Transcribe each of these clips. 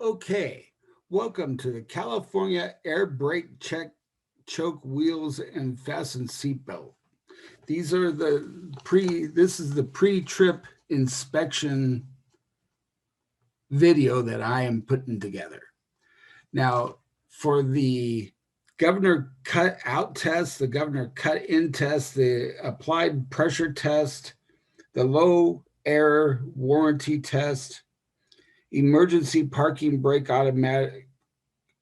Okay, welcome to the California Air Brake Check Choke Wheels and Fasten Seatbelt. These are this is the pre-trip inspection video that I am putting together. Now, for the governor cut out test, the governor cut in test, the applied pressure test, the low air warranty test, emergency parking brake automatic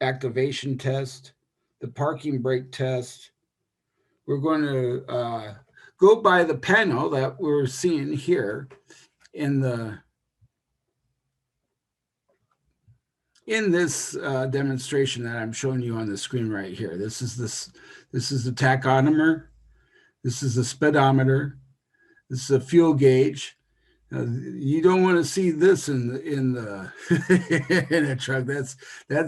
activation test, the parking brake test. We're going to go by the panel that we're seeing here in the in this demonstration that I'm showing you on the screen right here. This is the tachometer. This is the speedometer. This is a fuel gauge. You don't want to see this in the in a truck. That's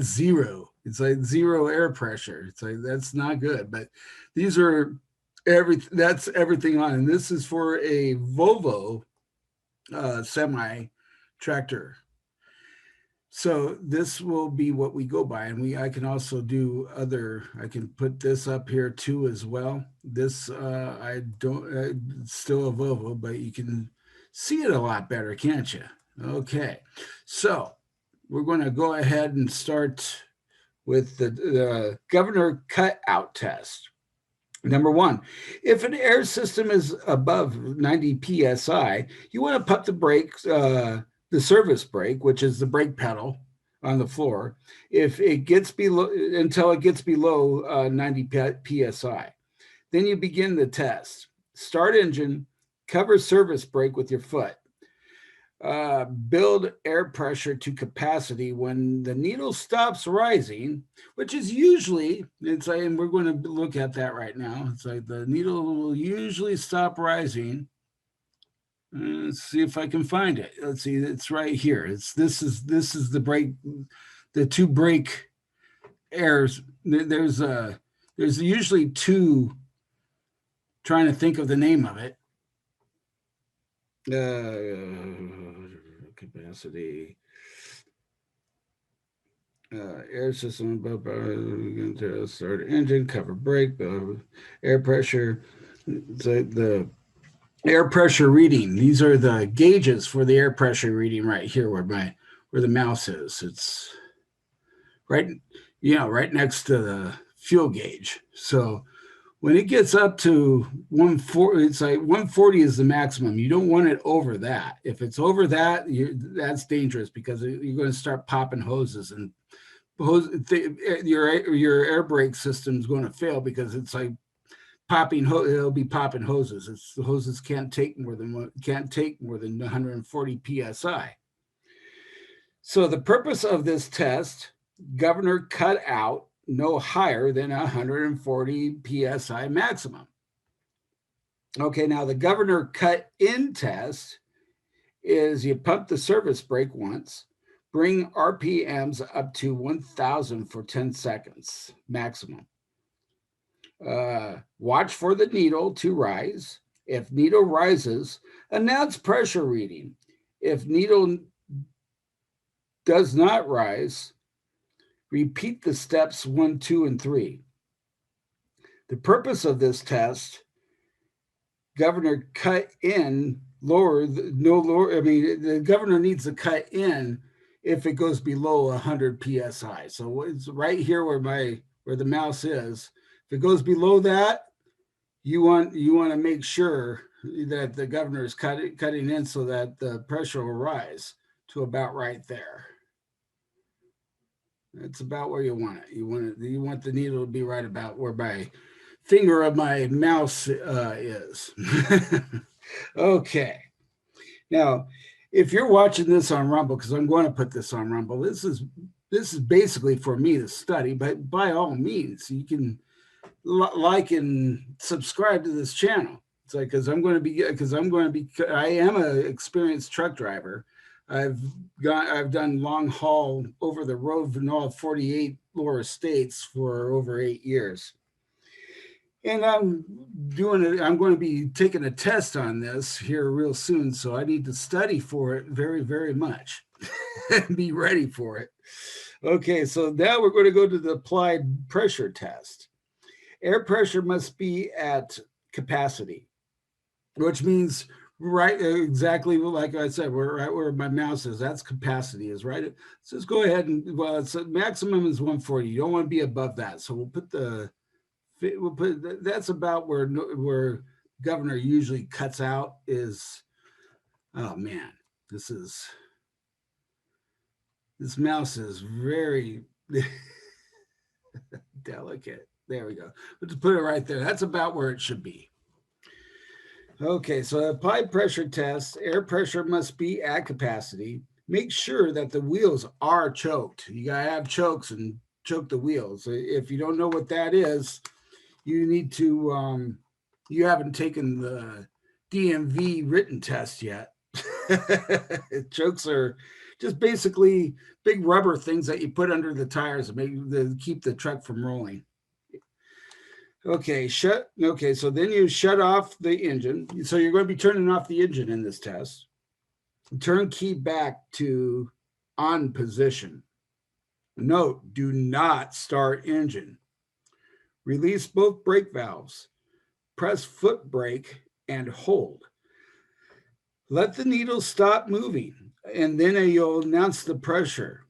zero. It's like zero air pressure. It's like that's not good. But these are that's everything on. And this is for a Volvo semi tractor. So this will be what we go by, and I can also do other. I can put this up here too as well. This I don't it's still a Volvo, but you can see it a lot better, can't you? Okay, so we're going to go ahead and start with the governor cutout test. Number one, if an air system is above 90 psi, you want to pump the brakes, the service brake, which is the brake pedal on the floor, if it gets below until it gets below 90 psi. Then you begin the test. Start engine, cover service brake with your foot. Build air pressure to capacity when the needle stops rising, which is usually, it's like, and we're going to look at that right now. It's like the needle will usually stop rising. Let's see if I can find it. Let's see, it's right here. This is the brake, the two brake airs. There's usually two. Trying to think of the name of it. Capacity, air system, start engine, cover brake, air pressure. So the air pressure reading. These are the gauges for the air pressure reading right here, where the mouse is. It's right, right next to the fuel gauge. So when it gets up to 140, it's like 140 is the maximum. You don't want it over that. If it's over that, that's dangerous because you're going to start popping hoses, and your air brake system is going to fail because it's like it'll be popping hoses. The hoses can't take more than 140 psi. So the purpose of this test, governor cut out no higher than 140 psi maximum. Okay, now the governor cut in test is you pump the service brake once, bring RPMs up to 1,000 for 10 seconds maximum. Watch for the needle to rise. If needle rises, announce pressure reading. If needle does not rise, repeat the steps 1, 2, and 3. The purpose of this test, governor cut in the governor needs to cut in if it goes below 100 psi. So it's right here where the mouse is. If it goes below that, you want to make sure that the governor is cutting in so that the pressure will rise to about right there. That's about where you want it. You want the needle to be right about where my finger of my mouse is. Okay. Now, if you're watching this on Rumble, because I'm going to put this on Rumble, this is basically for me to study. But by all means, you can like and subscribe to this channel. It's like I am an experienced truck driver. I've done long haul over the road in all 48 lower states for over 8 years. And I'm going to be taking a test on this here real soon, so I need to study for it very, very much. and be ready for it. Okay, so now we're going to go to the applied pressure test. Air pressure must be at capacity, which means right exactly like I said, we're right where my mouse is. That's capacity is right. So let's go ahead and well, it's maximum is 140. You don't want to be above that. So we'll put that's about where governor usually cuts out is. Oh man, this mouse is very delicate. There we go. Let's put it right there. That's about where it should be. Okay, so applied pressure test, air pressure must be at capacity. Make sure that the wheels are choked. You gotta have chokes and choke the wheels. If you don't know what that is, you need to, you haven't taken the DMV written test yet. Chokes are just basically big rubber things that you put under the tires to keep the truck from rolling. Okay, so then you shut off the engine. So you're going to be turning off the engine in this test. Turn key back to on position. Note, do not start engine. Release both brake valves. Press foot brake and hold. Let the needle stop moving, and then you'll announce the pressure.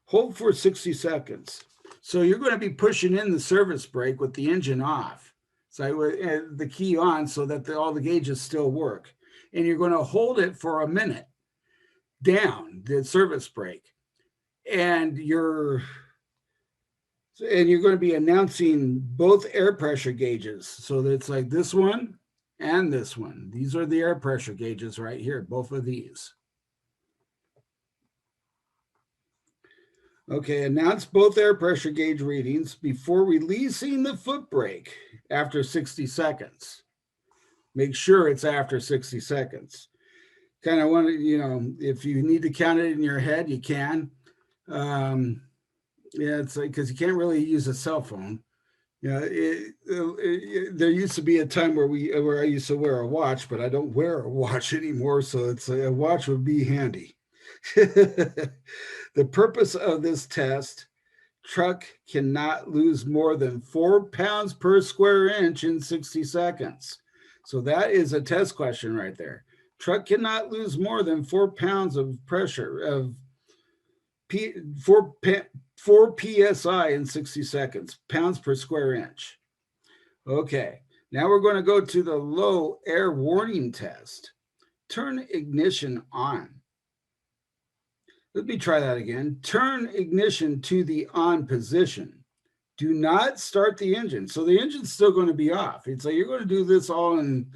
Hold for 60 seconds. So you're going to be pushing in the service brake with the engine off. So the key on so that all the gauges still work. And you're going to hold it for a minute down, the service brake. And you're going to be announcing both air pressure gauges. So it's like this one and this one. These are the air pressure gauges right here, both of these. Okay, announce both air pressure gauge readings before releasing the foot brake after 60 seconds. Make sure it's after 60 seconds. Kind of want to, if you need to count it in your head, you can. Yeah, it's like, because you can't really use a cell phone. There used to be a time where I used to wear a watch, but I don't wear a watch anymore, so it's a watch would be handy. The purpose of this test, truck cannot lose more than 4 pounds per square inch in 60 seconds. So that is a test question right there. Truck cannot lose more than 4 pounds of pressure of 4 psi in 60 seconds, pounds per square inch. Okay, now we're going to go to the low air warning test. Turn ignition on. Let me try that again. Turn ignition to the on position. Do not start the engine. So the engine's still going to be off. It's like you're going to do this all in,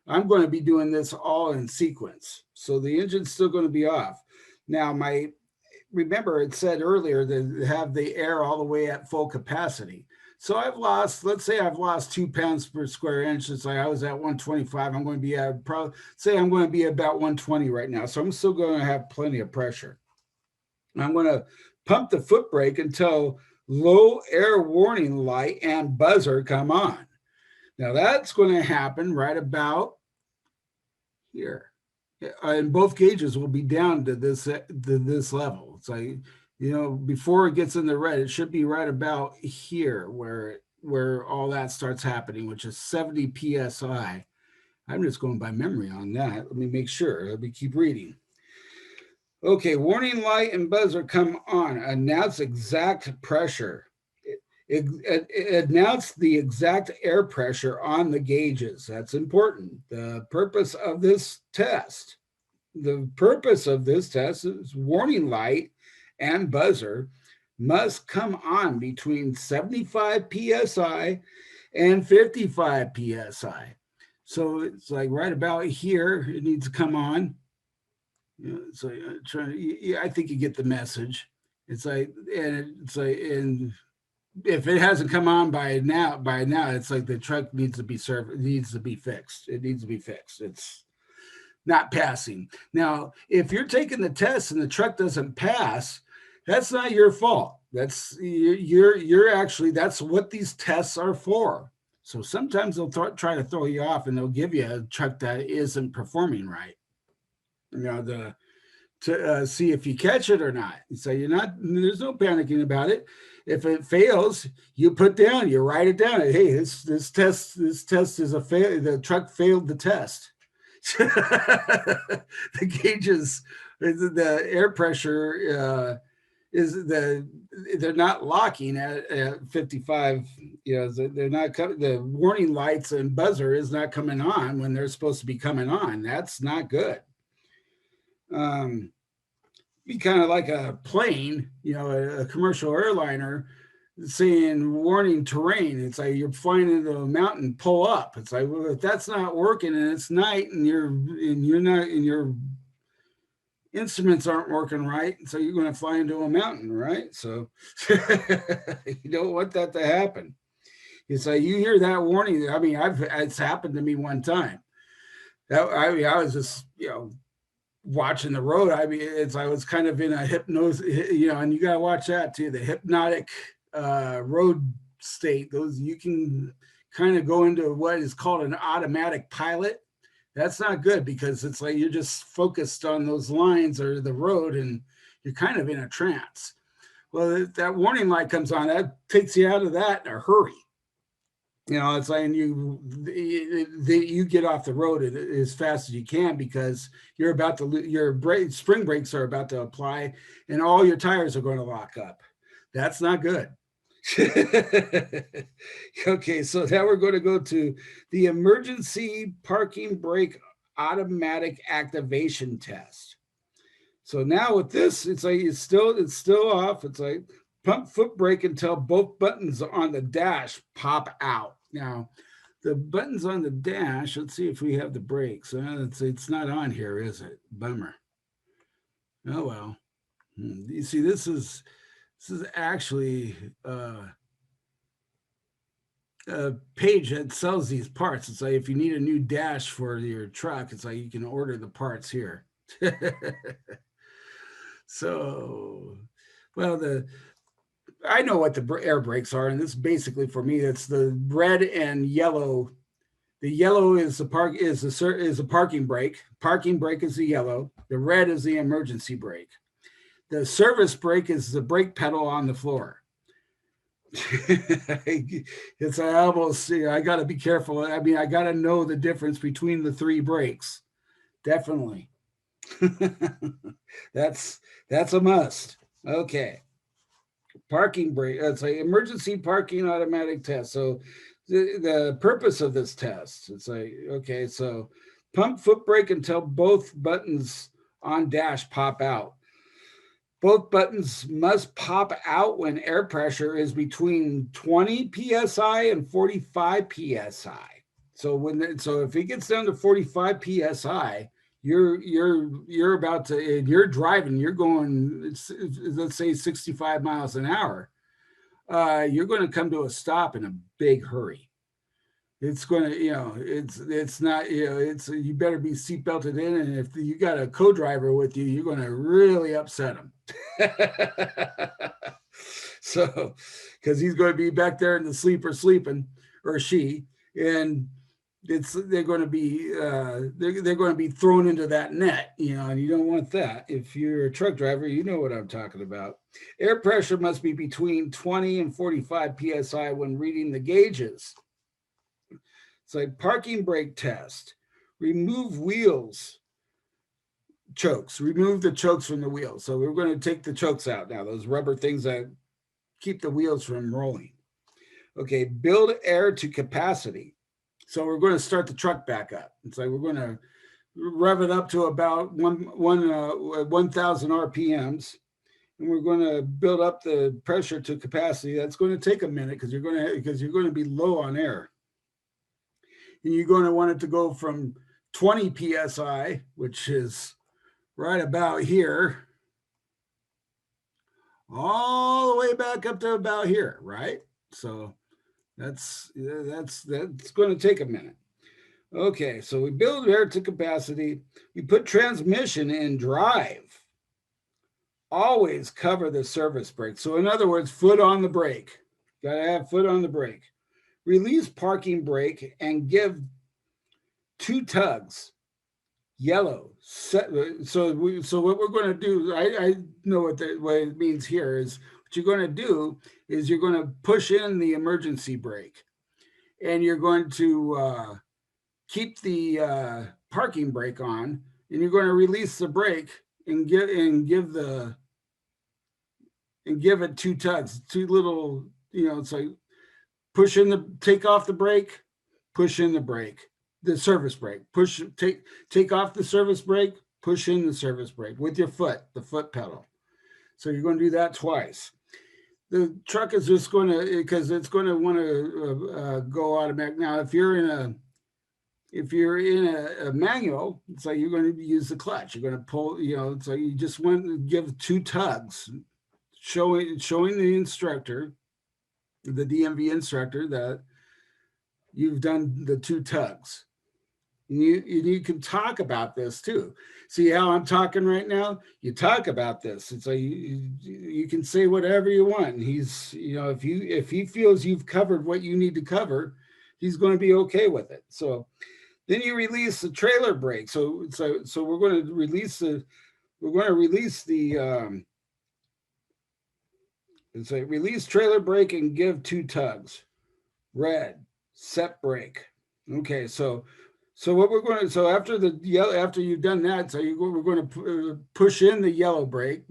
I'm going to be doing this all in sequence. So the engine's still going to be off. Now, remember it said earlier to have the air all the way at full capacity. So let's say I've lost 2 pounds per square inch. It's like I was at 125. I'm going to be at I'm going to be about 120 right now. So I'm still going to have plenty of pressure. I'm going to pump the foot brake until low air warning light and buzzer come on. Now that's going to happen right about here. And both gauges will be down to this level. It's like, before it gets in the red, it should be right about here where all that starts happening, which is 70 psi. I'm just going by memory on that. Let me make sure. Let me keep reading. Okay, warning light and buzzer come on. Announce exact pressure. Announce the exact air pressure on the gauges. That's important. The purpose of this test is warning light and buzzer must come on between 75 psi and 55 psi. So it's like right about here, it needs to come on. So I think you get the message. It's like, and if it hasn't come on by now, it's like the truck needs to be fixed. It needs to be fixed. It's not passing. Now, if you're taking the test and the truck doesn't pass, that's not your fault. You're actually, that's what these tests are for. So sometimes they'll try to throw you off, and they'll give you a truck that isn't performing right. You know, to see if you catch it or not. So there's no panicking about it. If it fails, you put down, you write it down. Hey, this test is a fail. The truck failed the test. The gauges, the air pressure they're not locking at 55. They're not coming. The warning lights and buzzer is not coming on when they're supposed to be coming on. That's not good. Be kind of like a plane, a commercial airliner saying warning terrain. It's like you're flying into a mountain, pull up. It's like, well, if that's not working and it's night and your instruments aren't working right, so you're going to fly into a mountain, right? So you don't want that to happen. It's like you hear that warning. I mean, it's happened to me one time. I was just watching the road. I mean, I was kind of in a hypnosis, and you got to watch that too. The hypnotic road state. Those you can kind of go into what is called an automatic pilot. That's not good because it's like you're just focused on those lines or the road, and you're kind of in a trance. Well, if that warning light comes on, that takes you out of that in a hurry. It's like you get off the road as fast as you can because you're about to your spring brakes are about to apply, and all your tires are going to lock up. That's not good. Okay, so now we're going to go to the emergency parking brake automatic activation test. So now with this, it's like it's still off. It's like pump foot brake until both buttons on the dash pop out. Now, the buttons on the dash, let's see if we have the brakes. It's not on here, is it? Bummer. Oh, well. You see, this is actually a page that sells these parts. It's like if you need a new dash for your truck, it's like you can order the parts here. So, well, I know what the air brakes are, and this basically for me, it's the red and yellow. The yellow is a parking brake. Parking brake is the yellow. The red is the emergency brake. The service brake is the brake pedal on the floor. It's almost, I got to be careful. I mean, I got to know the difference between the three brakes. Definitely. That's a must. Okay. Parking brake. It's like emergency parking automatic test. So the purpose of this test, it's like, okay, so pump foot brake until both buttons on dash pop out. Both buttons must pop out when air pressure is between 20 psi and 45 psi. So if it gets down to 45 psi, you're about to, and you're driving, you're going, let's say 65 miles an hour. You're going to come to a stop in a big hurry. It's going to, it's not, you better be seatbelted in. And if you got a co-driver with you, you're going to really upset him. So, because he's going to be back there in the sleeper sleeping, or she, and they're going to be thrown into that net, and you don't want that. If you're a truck driver, you know what I'm talking about. Air pressure must be between 20 and 45 psi when reading the gauges. It's like parking brake test. Remove wheels, chokes. Remove the chokes from the wheels. So we're going to take the chokes out now, those rubber things that keep the wheels from rolling. Okay, build air to capacity. So we're going to start the truck back up. It's like we're going to rev it up to about 1,000 RPMs, and we're going to build up the pressure to capacity. That's going to take a minute because you're going to be low on air. And you're going to want it to go from 20 psi, which is right about here, all the way back up to about here, right? So that's going to take a minute. Okay, so we build air to capacity. We put transmission in drive. Always cover the service brake. So in other words, foot on the brake. Got to have foot on the brake. release parking brake and give 2 tugs. Yellow. So what we're going to do, I know what it means here is what you're going to do is you're going to push in the emergency brake, and you're going to keep the parking brake on, and you're going to release the brake and give it 2 tugs, 2 little, it's like take off the brake, push in the brake, the service brake, take off the service brake, push in the service brake with your foot, the foot pedal. So you're going to do that twice. The truck is just going to, because it's going to want to go automatic. Now, if you're in a manual, it's like you're going to use the clutch. You're going to pull, so you just want to give 2 tugs, showing the instructor, the DMV instructor, that you've done the 2 tugs. And you can talk about this too. See how I'm talking right now? You talk about this. It's like you can say whatever you want. And he's, if he feels you've covered what you need to cover, he's going to be okay with it. So then you release the trailer brake. So we're going to release the it's like release trailer brake and give 2 tugs. Red, set brake. Okay, so what we're going to, so after you've done that, we're going to push in the yellow brake.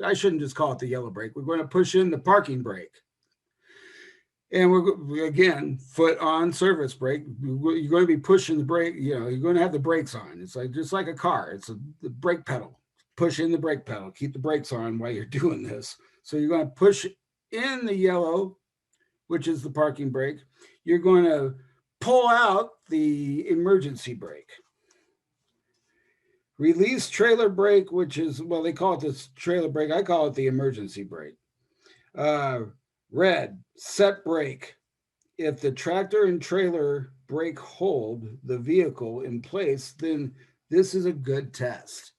I shouldn't just call it the yellow brake. We're going to push in the parking brake. And we're again, foot on service brake. You're going to be pushing the brake. You're going to have the brakes on. It's like just like a car. It's the brake pedal. Push in the brake pedal. Keep the brakes on while you're doing this. So you're going to push in the yellow, which is the parking brake. You're going to pull out the emergency brake. Release trailer brake, which is, well, they call it this trailer brake. I call it the emergency brake. Red, set brake. If the tractor and trailer brake hold the vehicle in place, then this is a good test.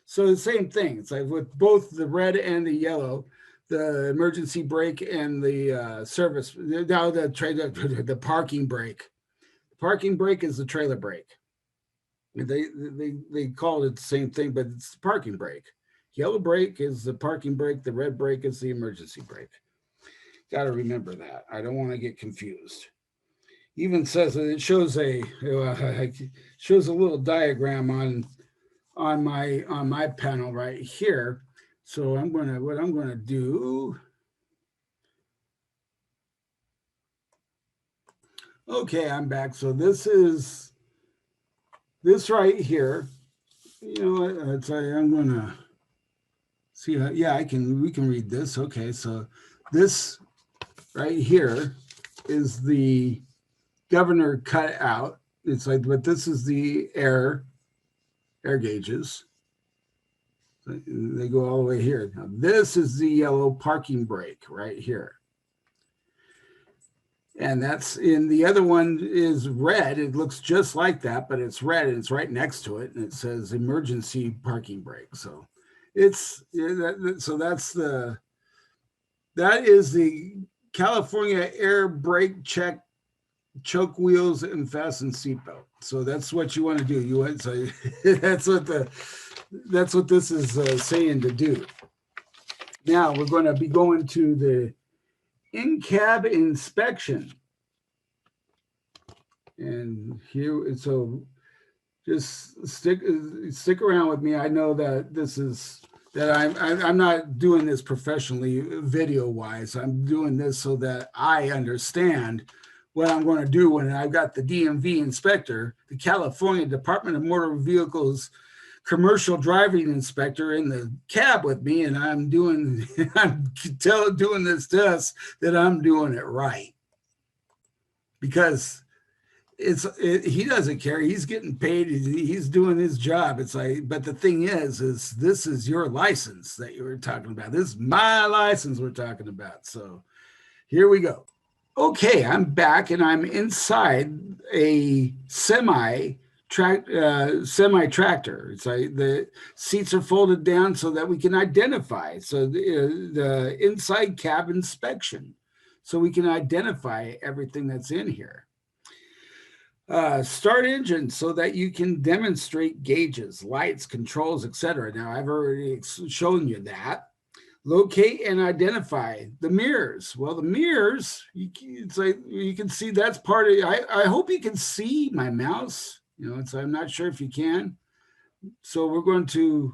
So the same thing. It's like with both the red and the yellow, the emergency brake and the service, now the parking brake. The parking brake is the trailer brake. They call it the same thing, but it's the parking brake. Yellow brake is the parking brake. The red brake is the emergency brake. Got to remember that. I don't want to get confused. Even says that it shows a little diagram on my panel right here. So what I'm gonna do. Okay, I'm back. So this right here. I'm gonna see how, yeah, we can read this. Okay, so this right here is the governor cut out. It's like, but this is the air gauges. They go all the way here. Now this is the yellow parking brake right here. And that's in the other one is red. It looks just like that, but it's red and it's right next to it. And it says emergency parking brake. So that is the California Air Brake Check choke wheels and fasten seatbelt. So that's what you want to do. You want, so that's what this is saying to do. Now we're going to be going to the in-cab inspection. And here, so just stick around with me. I know that I'm not doing this professionally video wise. I'm doing this so that I understand what I'm going to do when I've got the DMV inspector, the California Department of Motor Vehicles commercial driving inspector in the cab with me, and I'm doing this test that I'm doing it right, because he doesn't care. He's getting paid. He's doing his job. It's like, but the thing is this is your license that you were talking about. This is my license we're talking about. So here we go. Okay, I'm back and I'm inside a semi-tractor. It's like the seats are folded down so that we can identify. So the inside cab inspection. so we can identify everything that's in here. Start engine so that you can demonstrate gauges, lights, controls, etc. Now, I've already shown you that. Locate and identify the mirrors. Well, the mirrors, it's like you can see that's part of, I hope you can see my mouse. You know, I'm not sure if you can. So we're going to,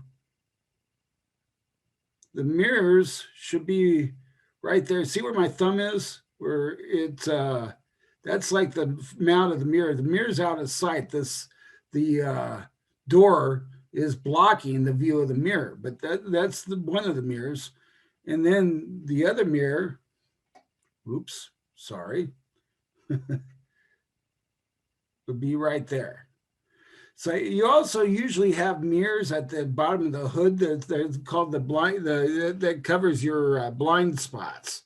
the mirrors should be right there. See where my thumb is? Where it's, that's like the mount of the mirror. The mirror's out of sight. The door is blocking the view of the mirror, but that's one of the mirrors. And then the other mirror, oops, sorry, would be right there. So you also usually have mirrors at the bottom of the hood that's called the blind, that covers your blind spots.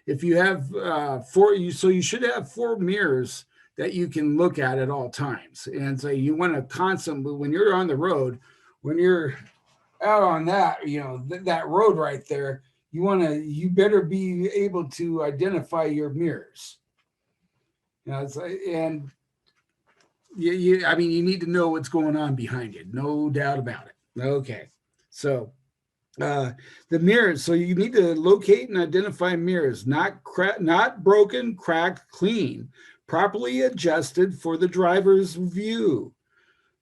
If you have so you should have 4 mirrors that you can look at all times. And so you want to constantly, when you're on the road, when you're out on that, you know, that road right there, you better be able to identify your mirrors. You know, and I mean, you need to know what's going on behind you, no doubt about it. Okay, so the mirrors. So you need to locate and identify mirrors, not broken, cracked, clean, properly adjusted for the driver's view.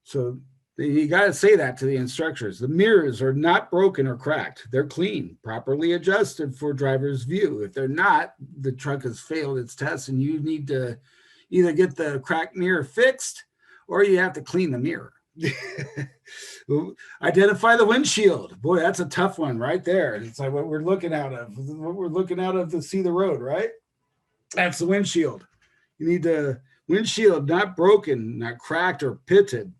So you got to say that to the instructors. The mirrors are not broken or cracked. They're clean, properly adjusted for driver's view. If they're not, the truck has failed its test, and you need to either get the cracked mirror fixed or you have to clean the mirror. Identify the windshield. Boy, that's a tough one right there. It's like what we're looking out of. What we're looking out of to see the road, right? That's the windshield. You need the windshield not broken, not cracked or pitted.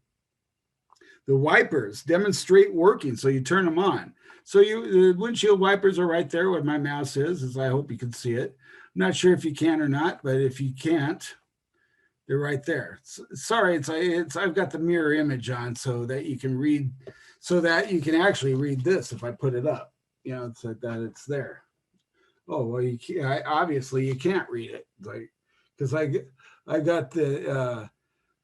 The wipers demonstrate working, so you turn them on. So the windshield wipers are right there where my mouse is, as I hope you can see it. I'm not sure if you can or not, but if you can't, they're right there. Sorry, I've got the mirror image on so that you can read, so that you can actually read this if I put it up. You know, it's like that, it's there. Oh, well, obviously you can't read it, like, because I got the,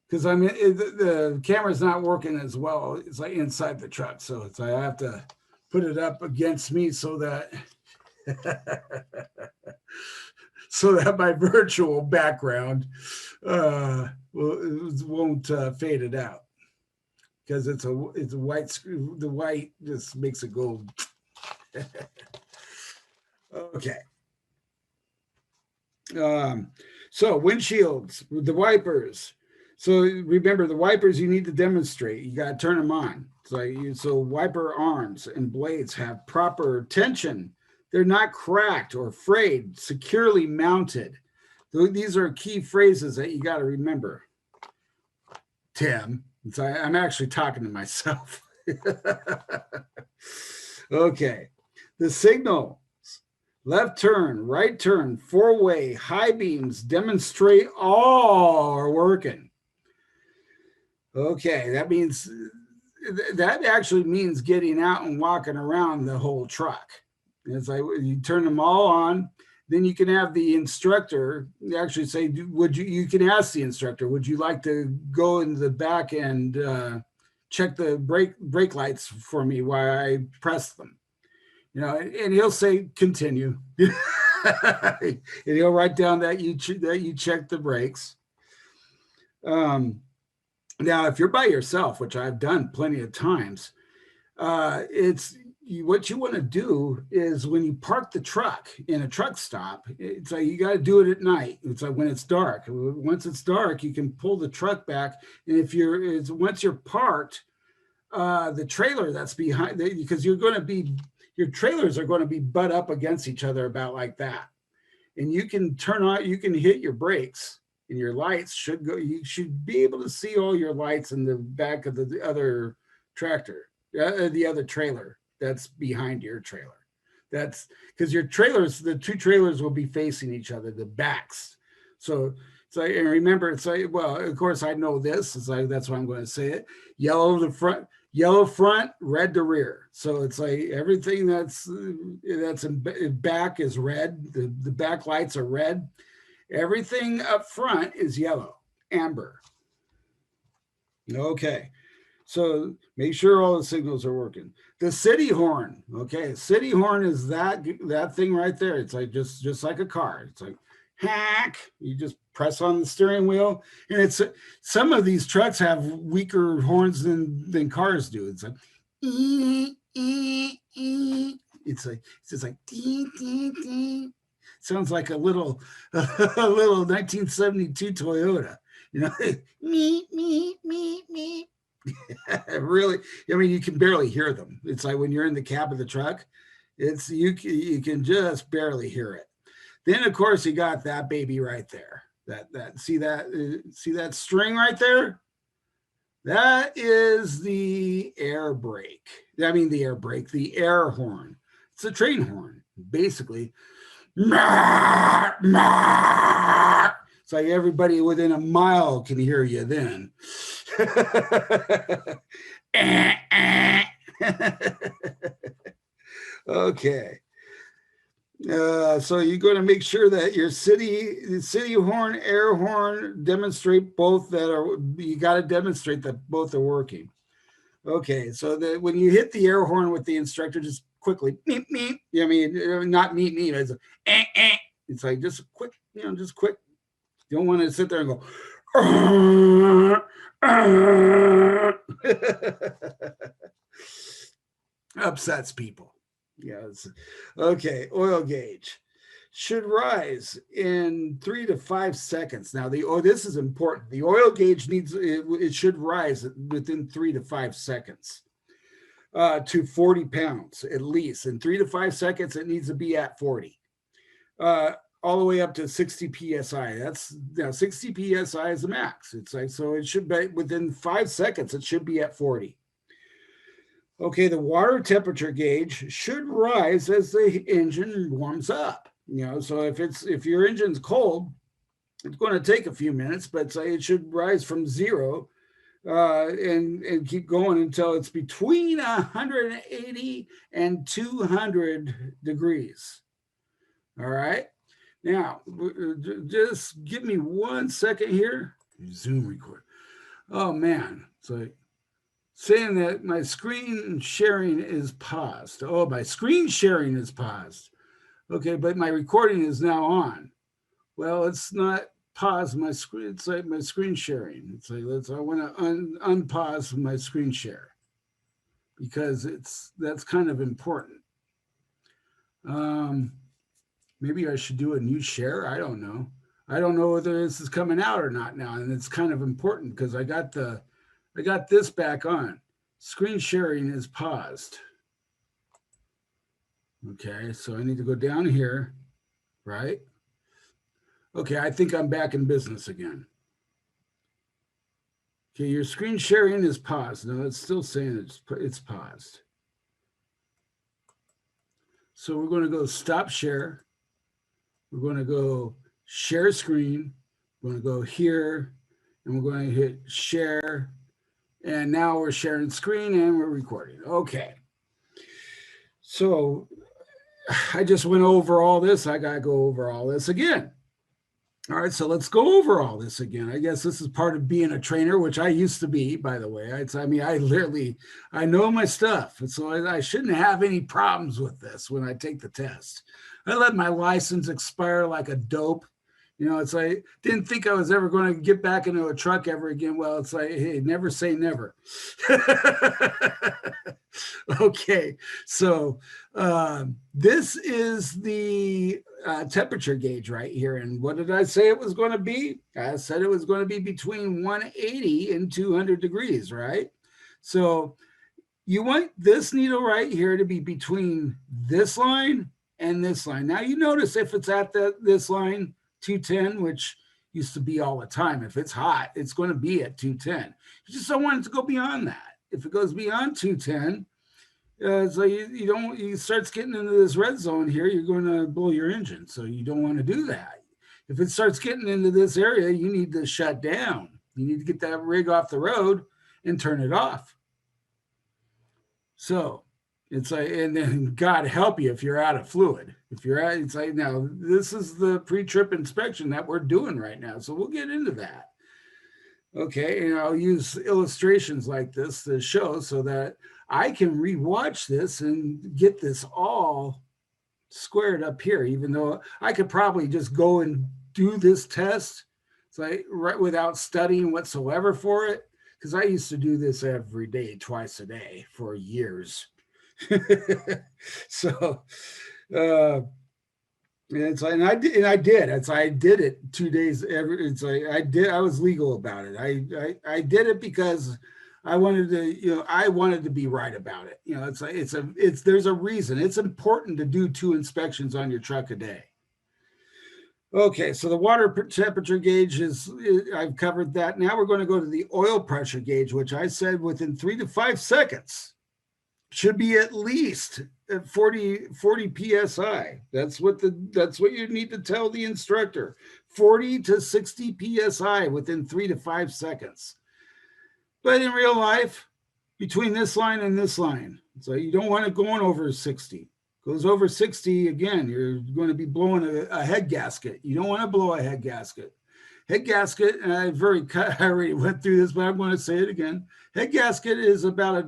because the camera's not working as well. It's like inside the truck, so I have to put it up against me so that so that my virtual background won't fade it out, because it's a white screen. The white just makes it go. Okay. So windshields, the wipers. So remember, the wipers you need to demonstrate. You got to turn them on. So wiper arms and blades have proper tension. They're not cracked or frayed, securely mounted. These are key phrases that you got to remember. Tim, I'm actually talking to myself. Okay. The signal. Left turn, right turn, 4-way, high beams demonstrate all are working. Okay, that actually means getting out and walking around the whole truck. It's like you turn them all on, then you can have the instructor actually say, you can ask the instructor, would you like to go into the back and check the brake lights for me while I press them? You know, and he'll say, continue. And he'll write down that you checked the brakes. Now, if you're by yourself, which I've done plenty of times, what you want to do is when you park the truck in a truck stop, it's like you got to do it at night. It's like when it's dark. Once it's dark, you can pull the truck back, and once you're parked, the trailer that's behind, because your trailers are going to be butt up against each other about like that, and you can hit your brakes. And your lights should go. You should be able to see all your lights in the back of the other tractor, the other trailer that's behind your trailer. That's because the 2 trailers will be facing each other, the backs. So and remember, well, of course I know this. It's like that's why I'm going to say it. Yellow the front, Yellow front, red to rear. So it's like everything that's in back is red. The back lights are red. Everything up front is yellow, amber. Okay. So make sure all the signals are working. The city horn, okay. City horn is that thing right there. It's like just like a car. It's like hack. You just press on the steering wheel, and it's some of these trucks have weaker horns than cars do. It's like it's just like dee, dee, dee. Sounds like a little a little 1972 Toyota. You know, me me me me. Really, I mean, you can barely hear them. It's like when you're in the cab of the truck, it's you can just barely hear it. Then of course you got that baby right there. That see that string right there? That is the air brake. I mean the air brake, the air horn. It's a train horn, basically. It's like everybody within a mile can hear you then. Okay. So you're going to make sure that your city horn, air horn demonstrate both that are, you got to demonstrate that both are working. Okay, so that when you hit the air horn with the instructor, just quickly, meep, meep. I mean, not meep, meep. It's It's like just quick, just quick. You don't want to sit there and go. Upsets people. Yes. Okay. Oil gauge should rise in 3 to 5 seconds. Now, this is important. The oil gauge it should rise within 3 to 5 seconds to 40 pounds at least. In 3 to 5 seconds, it needs to be at 40. All the way up to 60 psi. That's 60 psi is the max. It's like, so it should be within 5 seconds. It should be at 40. Okay, the water temperature gauge should rise as the engine warms up. So if your engine's cold, it's going to take a few minutes, but it should rise from 0 and keep going until it's between 180 and 200 degrees. All right. Now, just give me 1 second here. Zoom record. Oh man, it's like saying that my screen sharing is paused. Oh, my screen sharing is paused. Okay, but my recording is now on. Well, it's not pause my screen. It's like my screen sharing. It's like I want to unpause my screen share because that's kind of important. Maybe I should do a new share. I don't know. I don't know whether this is coming out or not now, and it's kind of important because I got this back on. Screen sharing is paused. Okay, so I need to go down here, right? Okay, I think I'm back in business again. Okay, your screen sharing is paused. No, it's still saying it's paused. So we're going to go stop share. We're going to go share screen. We're going to go here, and we're going to hit share. And now we're sharing screen and we're recording. Okay. So I just went over all this. I got to go over all this again. All right, so let's go over all this again. I guess this is part of being a trainer, which I used to be, by the way. I know my stuff. And so I shouldn't have any problems with this when I take the test. I let my license expire like a dope. It's like, didn't think I was ever going to get back into a truck ever again. Well, it's like, hey, never say never. Okay, so this is the temperature gauge right here. And what did I say it was going to be? I said it was going to be between 180 and 200 degrees, right? So you want this needle right here to be between this line and this line. Now you notice if it's at this line, 210, which used to be all the time. If it's hot, it's going to be at 210. You just don't want it to go beyond that. If it goes beyond 210, so you starts getting into this red zone here, you're going to blow your engine. So you don't want to do that. If it starts getting into this area, you need to shut down. You need to get that rig off the road and turn it off. So it's like, and then God help you if you're out of fluid. If you're out, it's like, now this is the pre-trip inspection that we're doing right now. So we'll get into that. Okay, and I'll use illustrations like this to show so that I can rewatch this and get this all squared up here, even though I could probably just go and do this test. It's like right without studying whatsoever for it. Because I used to do this every day, twice a day for years. So it's like, and I did. I did it 2 days every. It's like I did. I was legal about it. I did it because I wanted to, I wanted to be right about it. It's like there's a reason. It's important to do 2 inspections on your truck a day. Okay, so the water temperature gauge I've covered that. Now we're going to go to the oil pressure gauge, which I said within 3 to 5 seconds should be at least at 40 psi. That's what you need to tell the instructor. 40 to 60 psi within 3 to 5 seconds. But in real life, between this line and this line, so you don't want it going over 60. Goes over 60, again, you're going to be blowing a head gasket. You don't want to blow a head gasket. Head gasket, and I already went through this, but I'm going to say it again. Head gasket is about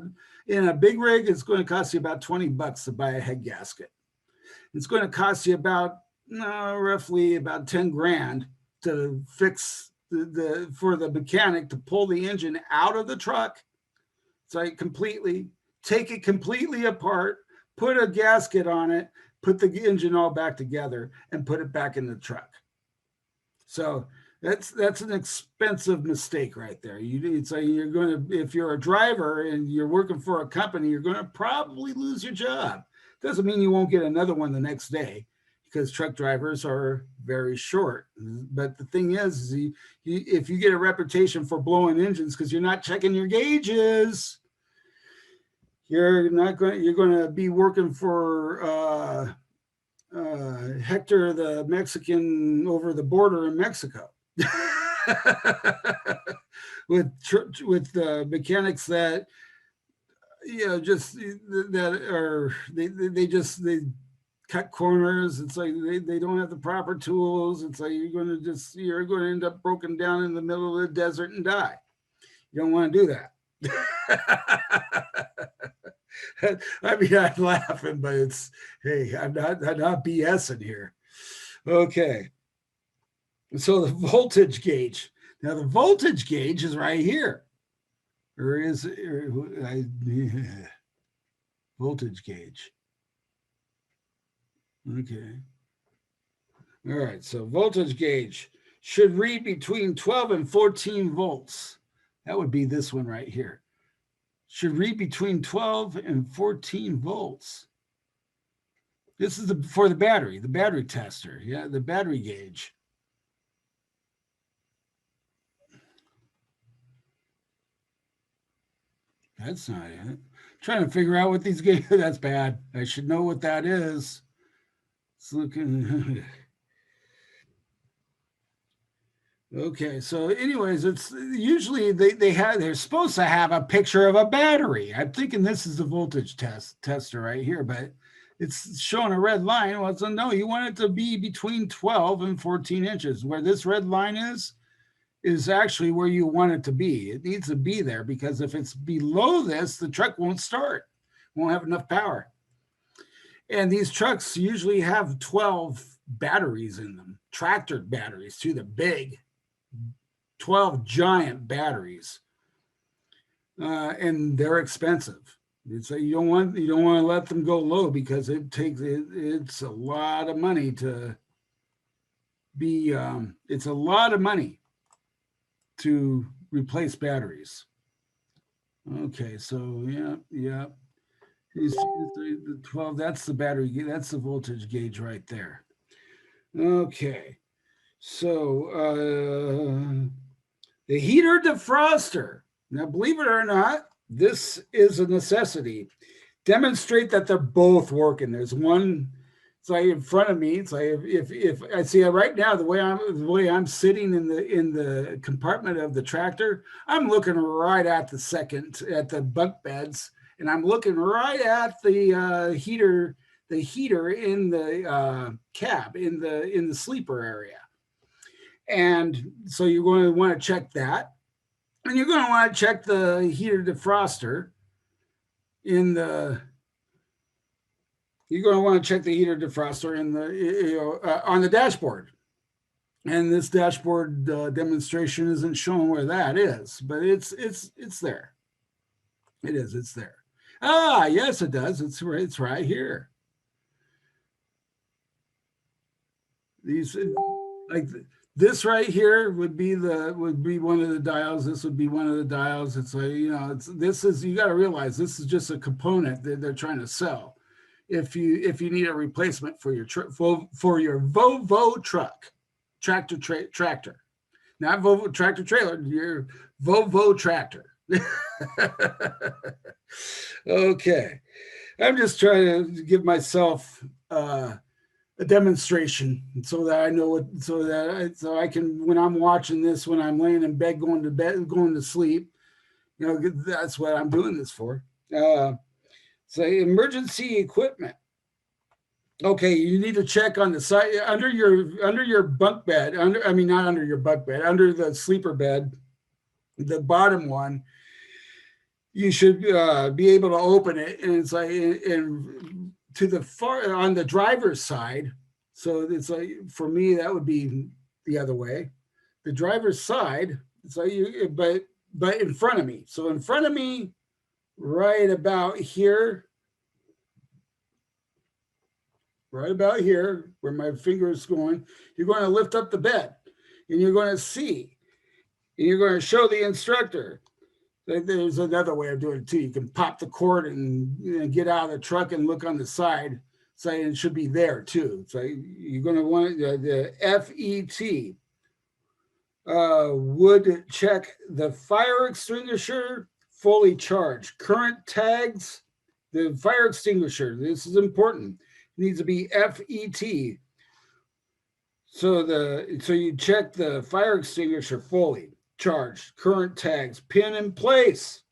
in a big rig, it's going to cost you about $20 to buy a head gasket. It's going to cost you about roughly about 10 grand to fix for the mechanic to pull the engine out of the truck. So take it completely apart, put a gasket on it, put the engine all back together, and put it back in the truck. So that's an expensive mistake right there. It's like you're going to, if you're a driver and you're working for a company, you're going to probably lose your job. Doesn't mean you won't get another one the next day, because truck drivers are very short. But the thing is if you get a reputation for blowing engines because you're not checking your gauges, you're going to be working for Hector the Mexican over the border in Mexico. with mechanics that just that are they cut corners. It's like they don't have the proper tools. It's like you're going to end up broken down in the middle of the desert and die. You don't want to do that. I mean, I'm laughing, but hey, I'm not BSing here. Okay. So the voltage gauge. Now the voltage gauge is right here. Voltage gauge. Okay. All right. So voltage gauge should read between 12 and 14 volts. That would be this one right here. Should read between 12 and 14 volts. This is for the battery tester. Yeah, the battery gauge. That's not it. I'm trying to figure out what these gauges. That's bad. I should know what that is. It's looking. Okay, so anyways, it's usually they're supposed to have a picture of a battery. I'm thinking this is the voltage tester right here, but it's showing a red line. Well, so no, you want it to be between 12 and 14 inches. Where this red line is actually where you want it to be. It needs to be there, because if it's below this, the truck won't start, won't have enough power. And these trucks usually have 12 batteries in them, tractor batteries too, the big 12 giant batteries, and they're expensive. So you don't want to let them go low, because it's a lot of money to be. It's a lot of money to replace batteries. Okay, so yeah. The 12. That's the battery. That's the voltage gauge right there. Okay, so the heater defroster. Now, believe it or not, this is a necessity. Demonstrate that they're both working. There's one, it's like in front of me. It's like if I see it right now, the way I'm sitting in the compartment of the tractor, I'm looking right at the bunk beds, and I'm looking right at the heater in the cab, in the sleeper area. And so you're going to want to check that. And you're going to want to check the heater defroster in the, you're going to want to check the heater defroster in the, on the dashboard. And this dashboard demonstration isn't showing where that is, but it's there. It's there. Ah, yes, it does. It's right here. These, like this right here would be one of the dials. This would be one of the dials. It's like, you know, you got to realize this is just a component that they're trying to sell. If you need a replacement for your Volvo truck, tractor, not Volvo tractor trailer, your Volvo tractor. Okay, I'm just trying to give myself a demonstration so that I know what, so I can, when I'm watching this, when I'm laying in bed, going to sleep, you know, that's what I'm doing this for. So emergency equipment. Okay, you need to check on the side under your bunk bed, not under your bunk bed, under the sleeper bed, the bottom one. You should be able to open it, and it's like and to the far on the driver's side. So it's like, for me, that would be the other way. The driver's side. It's like but in front of me. So in front of me, right about here. Right about here, where my finger is going, you're going to lift up the bed, and you're going to see, and you're going to show the instructor. There's another way of doing it too. You can pop the cord and get out of the truck and look on the side. So it should be there too. So you're going to want the FET would check the fire extinguisher fully charged. Current tags, the fire extinguisher. This is important. Needs to be FET. So you check the fire extinguisher fully charged, current tags, pin in place.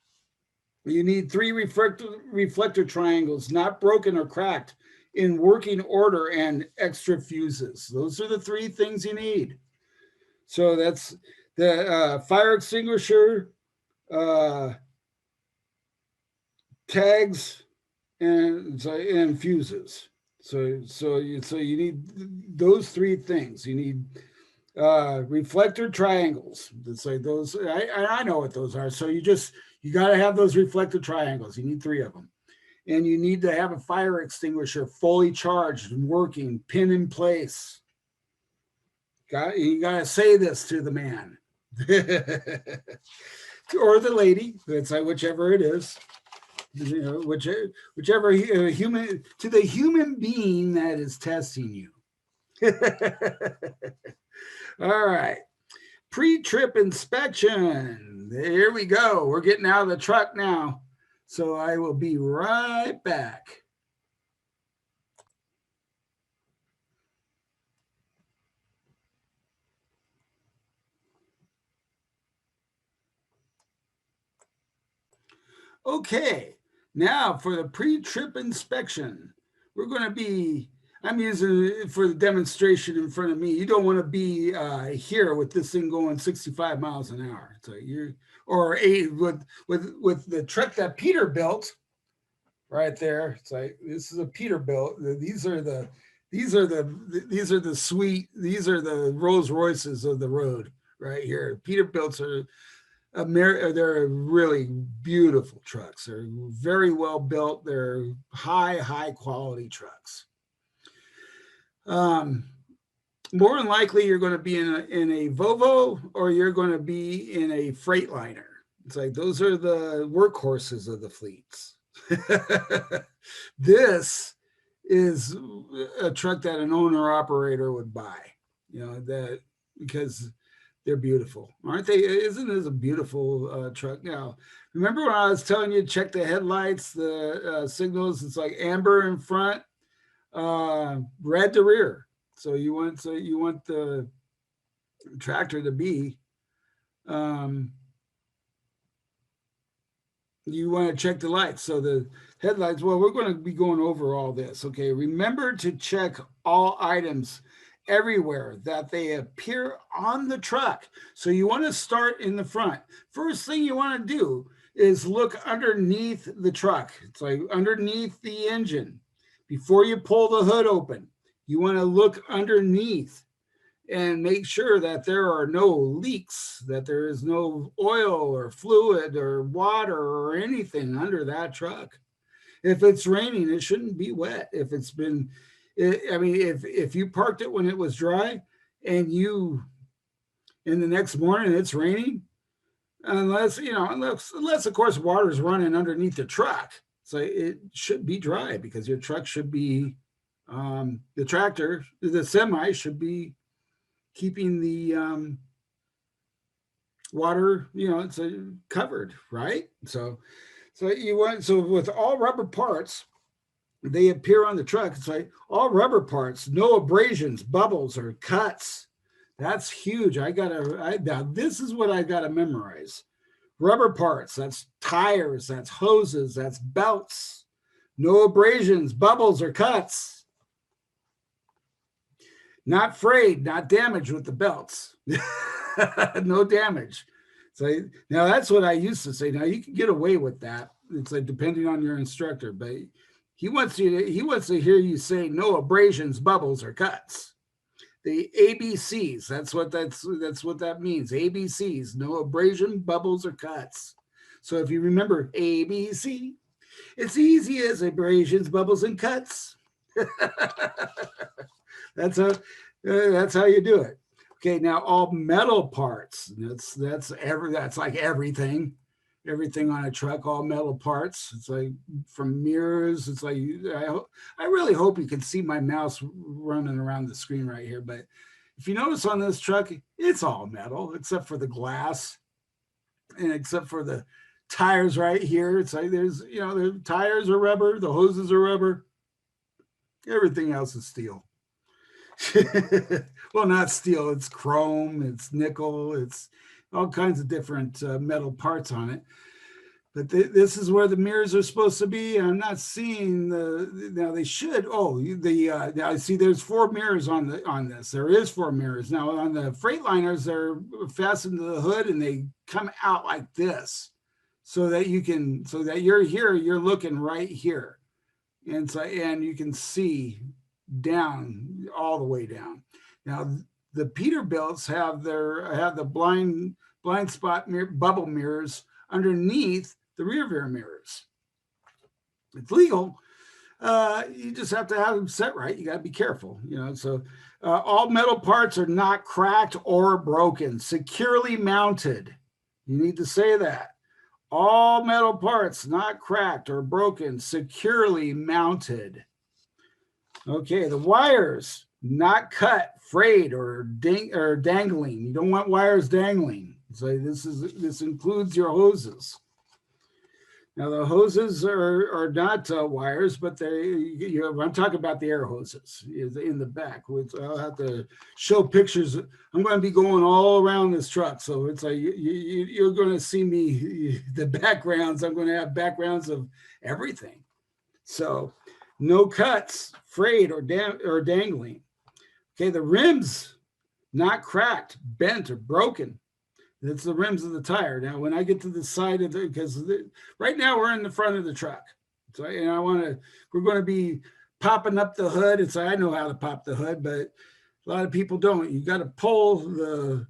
You need 3 reflector triangles, not broken or cracked, in working order, and extra fuses. Those are the 3 things you need. So that's the fire extinguisher, tags, and fuses. So you need those 3 things. You need reflector triangles. It's like those. I know what those are. So you got to have those reflector triangles. You need 3 of them, and you need to have a fire extinguisher fully charged and working, pin in place. You got to say this to the man or the lady. It's like whichever it is. You know, whichever human, to the human being that is testing you. All right, pre-trip inspection. There we go. We're getting out of the truck now, so I will be right back. Okay. Now for the pre-trip inspection, we're going to be, I'm using it for the demonstration in front of me. You don't want to be here with this thing going 65 miles an hour. So with the truck that Peter built right there. It's like, this is a Peter built. These are the Rolls Royces of the road right here. Peterbilts are they're really beautiful trucks. They're very well built. They're high quality trucks. More than likely, you're going to be in a Volvo, or you're going to be in a Freightliner. It's like those are the workhorses of the fleets. This is a truck that an owner operator would buy. You know, that because they're beautiful, aren't they? Isn't this a beautiful truck? Now, remember when I was telling you, check the headlights, the signals, it's like amber in front, red to rear. So you want the tractor to be you want to check the lights. So the headlights, well, we're going to be going over all this. Okay, remember to check all items everywhere that they appear on the truck. So you want to start in the front. First thing you want to do is look underneath the truck. It's like underneath the engine. Before you pull the hood open, you want to look underneath and make sure that there are no leaks, that there is no oil or fluid or water or anything under that truck. If it's raining, it shouldn't be wet. If it's been, I mean, if you parked it when it was dry and you, in the next morning it's raining, unless, you know, unless of course water's running underneath the truck. So it should be dry because your truck should be, the tractor, the semi should be keeping the water, you know, it's covered, right? So you want, so with all rubber parts, they appear on the truck. It's like all rubber parts, no abrasions, bubbles, or cuts. That's huge. Now this is what I gotta memorize. Rubber parts, that's tires, that's hoses, that's belts. No abrasions, bubbles, or cuts. Not frayed, not damaged with the belts. No damage. So now that's what I used to say. Now you can get away with that. It's like depending on your instructor, but he wants to hear you say no abrasions, bubbles, or cuts. The ABCs. That's what that means. ABCs. No abrasion, bubbles, or cuts. So if you remember ABC, it's easy as abrasions, bubbles, and cuts. That's how you do it. Okay, now all metal parts. That's like everything on a truck. All metal parts. It's like from mirrors. It's like I really hope you can see my mouse running around the screen right here. But if you notice on this truck, it's all metal except for the glass, and except for the tires right here. It's like the tires are rubber, the hoses are rubber. Everything else is steel. Well, not steel, it's chrome, it's nickel, it's all kinds of different metal parts on it. But this is where the mirrors are supposed to be. I'm not seeing now they should. Oh, now I see there's 4 mirrors on this. There is 4 mirrors. Now on the Freightliners, they're fastened to the hood and they come out like this so that you're looking right here. And you can see down all the way down. Now the Peterbilts have the blind spot bubble mirrors underneath the rear view mirrors. It's legal. You just have to have them set right. You got to be careful, So all metal parts are not cracked or broken, securely mounted. You need to say that. All metal parts not cracked or broken, securely mounted. Okay, the wires not cut, frayed, or dangling. You don't want wires dangling. So this includes your hoses. Now the hoses are not wires, but I'm talking about the air hoses in the back. Which I'll have to show pictures. I'm going to be going all around this truck, so it's like you're going to see me the backgrounds. I'm going to have backgrounds of everything. So no cuts, frayed, or dangling. Okay, the rims not cracked, bent, or broken. That's the rims of the tire. Now, when I get to the side of right now we're in the front of the truck. So, we're going to be popping up the hood. I know how to pop the hood, but a lot of people don't. You got to pull the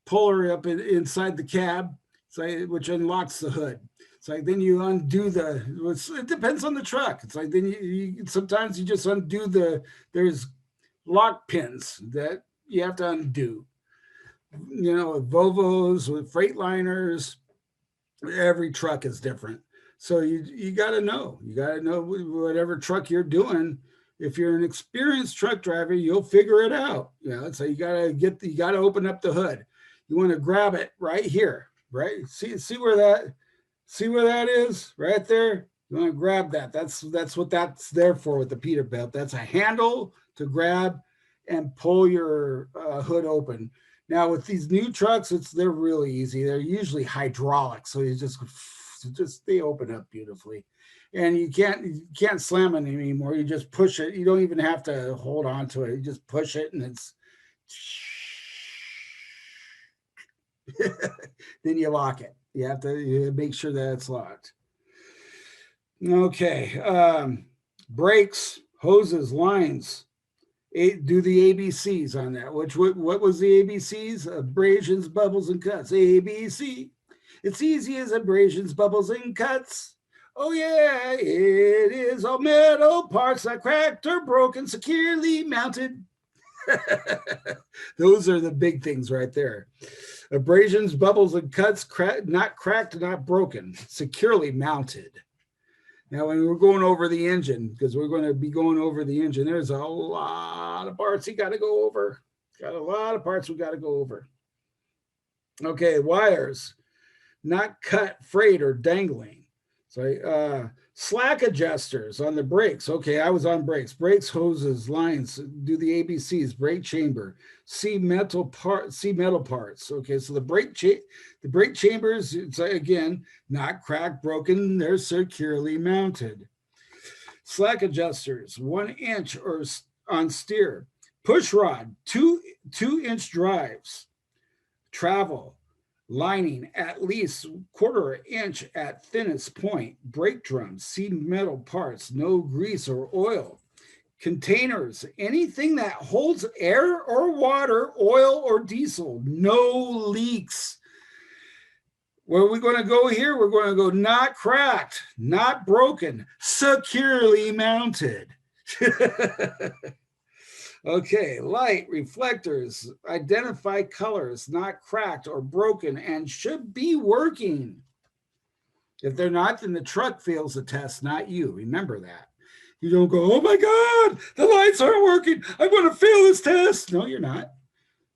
puller up inside the cab, which unlocks the hood. It's like then you undo it depends on the truck. It's like then you sometimes you just undo there's lock pins that you have to undo. With Volvos, with Freightliners, every truck is different. So you got to know. You got to know whatever truck you're doing. If you're an experienced truck driver, you'll figure it out. So you got to open up the hood. You want to grab it right here, right? See where that is right there. You want to grab that. That's what that's there for with the Peterbilt. That's a handle to grab and pull your hood open. Now with these new trucks, they're really easy. They're usually hydraulic, so you just just they open up beautifully, and you can't slam it anymore. You just push it. You don't even have to hold on to it. You just push it, and it's then you lock it. You make sure that it's locked. Okay, brakes, hoses, lines. Do the ABCs on that. What was the ABCs? Abrasions, bubbles, and cuts. ABC. It's easy as abrasions, bubbles, and cuts. Oh yeah, it is all metal parts that cracked or broken, securely mounted. Those are the big things right there. Abrasions, bubbles, and cuts, not cracked, not broken, securely mounted. Now, when we're going over the engine, because we're going to be going over the engine, there's a lot of parts you got to go over. Got a lot of parts we got to go over. Okay, wires, not cut, frayed, or dangling. So, slack adjusters on the brakes. Okay, I was on brakes. Brakes, hoses, lines. Do the ABCs. Brake chamber. See metal parts. Okay, so the brake chambers. It's again not cracked, broken. They're securely mounted. Slack adjusters. 1 inch or on steer. Push rod. 2-inch drives. Travel. Lining at least 1/4 inch at thinnest point. Brake drums, see metal parts, no grease or oil. Containers, anything that holds air or water, oil or diesel, no leaks. Where are we going to go here? We're going to go not cracked, not broken, securely mounted. Okay, light, reflectors, identify colors, not cracked or broken, and should be working. If they're not, then the truck fails the test, not you. Remember that. You don't go, oh my God, the lights aren't working. I'm going to fail this test. No, you're not.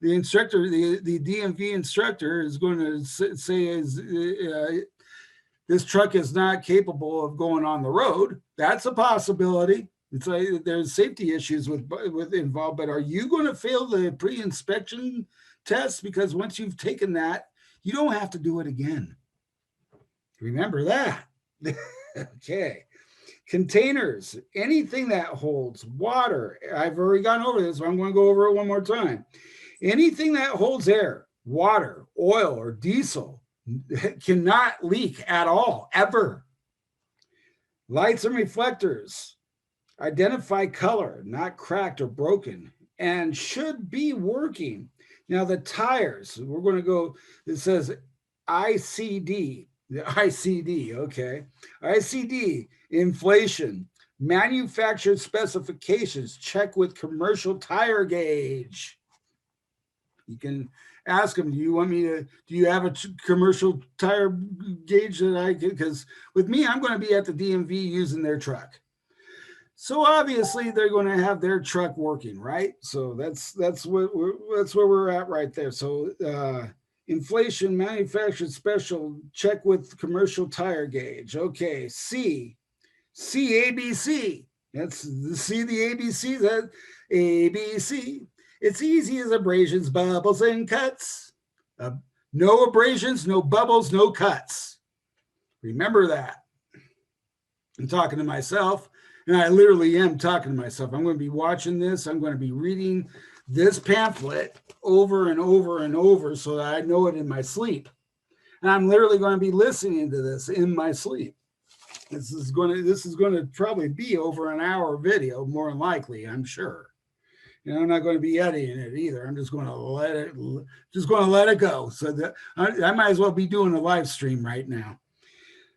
The instructor, the DMV instructor is going to say this truck is not capable of going on the road. That's a possibility. It's like there's safety issues with involved, but are you going to fail the pre-inspection test? Because once you've taken that, you don't have to do it again. Remember that. Okay. Containers, anything that holds water. I've already gone over this, so I'm going to go over it one more time. Anything that holds air, water, oil, or diesel cannot leak at all, ever. Lights and reflectors. Identify color, not cracked or broken, and should be working. Now the tires, we're going to go, it says ICD, okay. ICD, inflation, manufactured specifications, check with commercial tire gauge. You can ask them, do you have a commercial tire gauge that I can, because with me, I'm going to be at the DMV using their truck. So obviously they're going to have their truck working, right? So that's where we're at right there. So inflation, manufactured special, check with commercial tire gauge. Okay, C ABC. That's the C, the ABC. That ABC. It's easy as abrasions, bubbles, and cuts. No abrasions, no bubbles, no cuts. Remember that. I'm talking to myself. And I literally am talking to myself. I'm going to be watching this. I'm going to be reading this pamphlet over and over and over so that I know it in my sleep. And I'm literally going to be listening to this in my sleep. This is going to probably be over an hour video, more than likely, I'm sure. And I'm not going to be editing it either. I'm just going to let it go. So that I might as well be doing a live stream right now.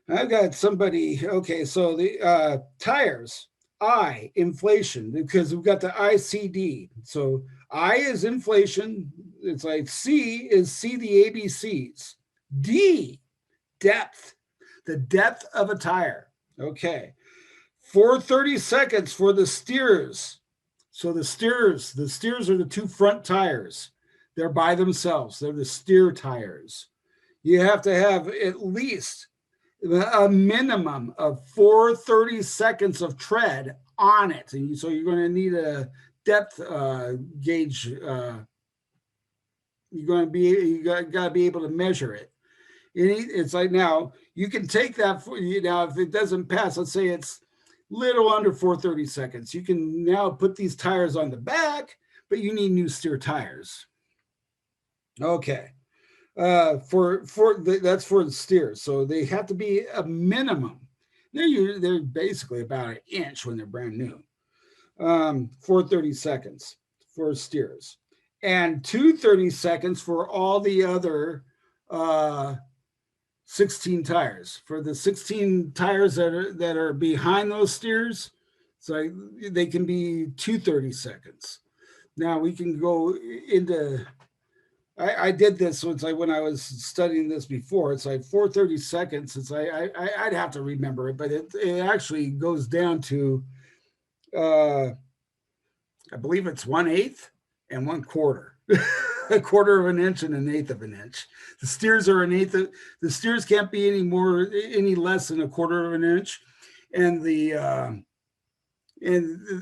I've got somebody, okay, so the tires, I, inflation, because we've got the ICD. So I is inflation. It's like C is C, the ABCs. D, depth, the depth of a tire. Okay. 430 seconds for the steers. So the steers are the 2 front tires. They're by themselves. They're the steer tires. You have to have at least a minimum of 430 seconds of tread on it. And so you're going to need a depth gauge. You got to be able to measure it. It's like now You can take that for you now. If it doesn't pass, let's say it's little under 4/32, you can now put these tires on the back, but you need new steer tires. Okay. That's for the steers. So they have to be a minimum. They're basically about an inch when they're brand new. 4/32 for steers, and 2/32 for all the other 16 tires. For the 16 tires that are behind those steers, so they can be 2/32. Now we can go into. I did this. So it's like when I was studying this before. It's like 4/32. It's like I'd have to remember it, but it actually goes down to. I believe it's 1/8 and 1/4, a quarter of an inch and 1/8 of an inch. The steers are 1/8. The steers can't be any less than a quarter of an inch, and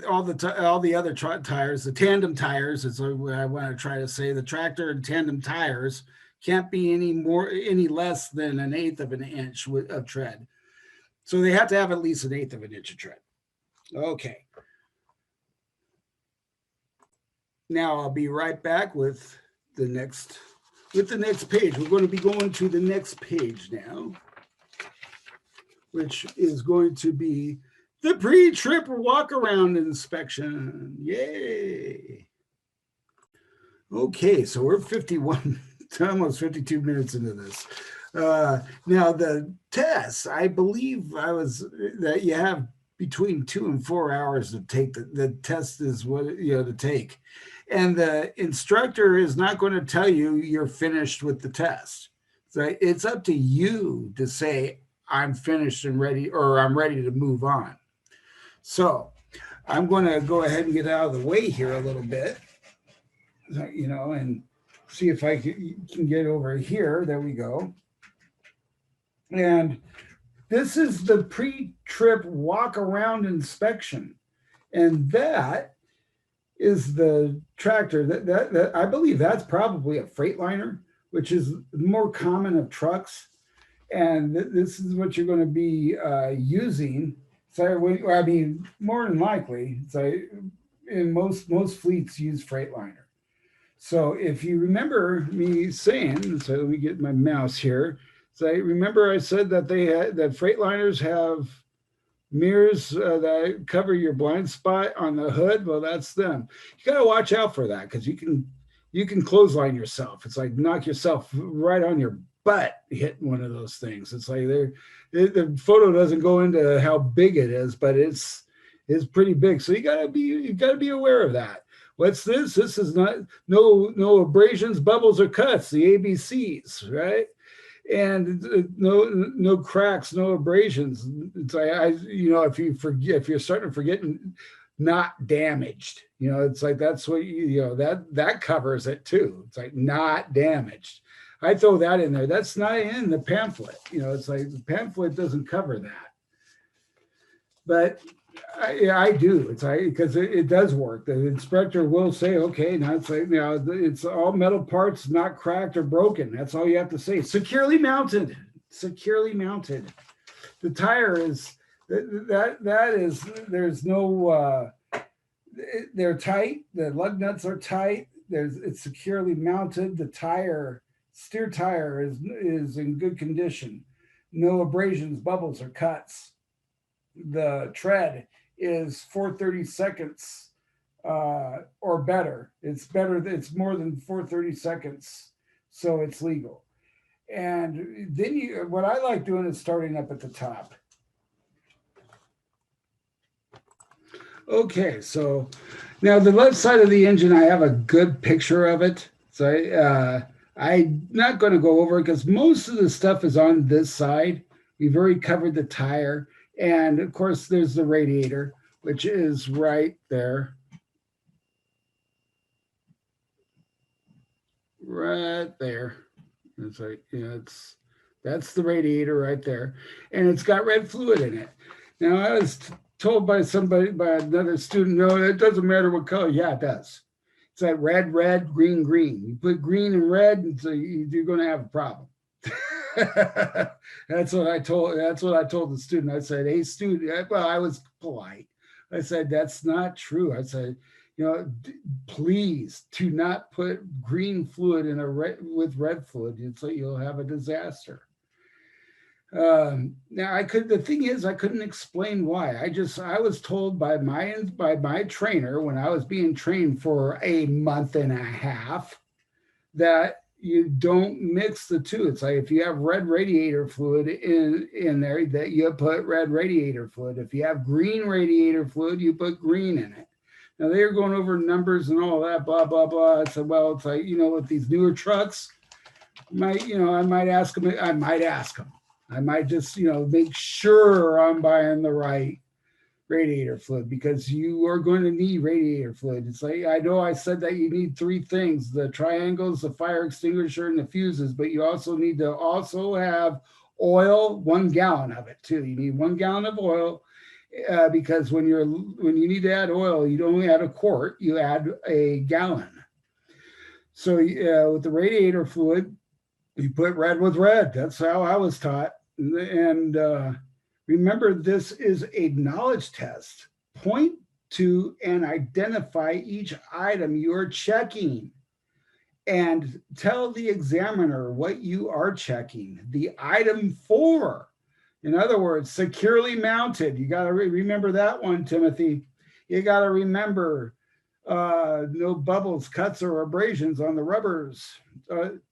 all the other tires, the tandem tires, is what I want to try to say. The tractor and tandem tires can't be any less than 1/8 of an inch of tread. So they have to have at least 1/8 of an inch of tread. Okay. Now I'll be right back with the next page. We're going to be going to the next page now, which is going to be the pre-trip walk-around inspection. Yay! Okay, so we're 51, almost 52 minutes into this. Now the test, I believe that you have between 2 and 4 hours to take the test is what to take. And the instructor is not going to tell you you're finished with the test. So it's up to you to say, I'm finished and ready, or I'm ready to move on. So I'm going to go ahead and get out of the way here a little bit, and see if I can get over here. There we go. And this is the pre-trip walk-around inspection. And that is the tractor. That I believe that's probably a Freightliner, which is more common of trucks. And this is what you're going to be using. So I mean, more than likely, so in most fleets use Freightliner. So if you remember me saying, so let me get my mouse here. So remember I said that that Freightliners have mirrors that cover your blind spot on the hood. Well, that's them. You got to watch out for that, because you can clothesline yourself. It's like knock yourself right on your butt hitting one of those things. It's like the photo doesn't go into how big it is, but it's pretty big. So you got to be aware of that. What's this? This is not no abrasions, bubbles, or cuts. The ABCs, right? And no cracks, no abrasions. It's like if you're starting to forget, not damaged. It's like that's what that covers it too. It's like not damaged. I throw that in there. That's not in the pamphlet. It's like the pamphlet doesn't cover that. But I do. It's like, because it does work. The inspector will say, okay, now it's like, it's all metal parts, not cracked or broken. That's all you have to say. Securely mounted. Securely mounted. The tire is there's no they're tight. The lug nuts are tight. It's securely mounted. The steer tire is in good condition. No abrasions, bubbles, or cuts. The tread is 4/32 or better. It's better. It's more than 4/32, so it's legal. And then what I like doing is starting up at the top. Okay, so now the left side of the engine, I have a good picture of it. So I'm not going to go over it because most of the stuff is on this side. We've already covered the tire. And of course, there's the radiator, which is right there. Right there. It's like, that's the radiator right there. And it's got red fluid in it. Now, I was told by another student, no, it doesn't matter what color. Yeah, it does. It's like red, green. You put green and red, and so you're going to have a problem. That's what I told the student. I said, hey student, well, I was polite. I said, that's not true. I said, please do not put green fluid in with red fluid. So you'll have a disaster. Now the thing is, I couldn't explain why. I was told by my trainer when I was being trained for a month and a half that you don't mix the two. It's like if you have red radiator fluid in there, that you put red radiator fluid. If you have green radiator fluid, you put green in it. Now they were going over numbers and all that, blah, blah, blah. I said, well, it's like, with these newer trucks, I might ask them. I might just, make sure I'm buying the right radiator fluid, because you are going to need radiator fluid. It's like, I know I said that you need three things: the triangles, the fire extinguisher, and the fuses, but you also need to have oil, 1 gallon of it too. You need 1 gallon of oil, because when you need to add oil, you don't add a quart, you add a gallon. So with the radiator fluid, you put red with red. That's how I was taught. And remember, this is a knowledge test. Point to and identify each item you're checking and tell the examiner what you are checking the item for. In other words, securely mounted. You got to remember that one, Timothy. You got to remember no bubbles, cuts, or abrasions on the rubbers.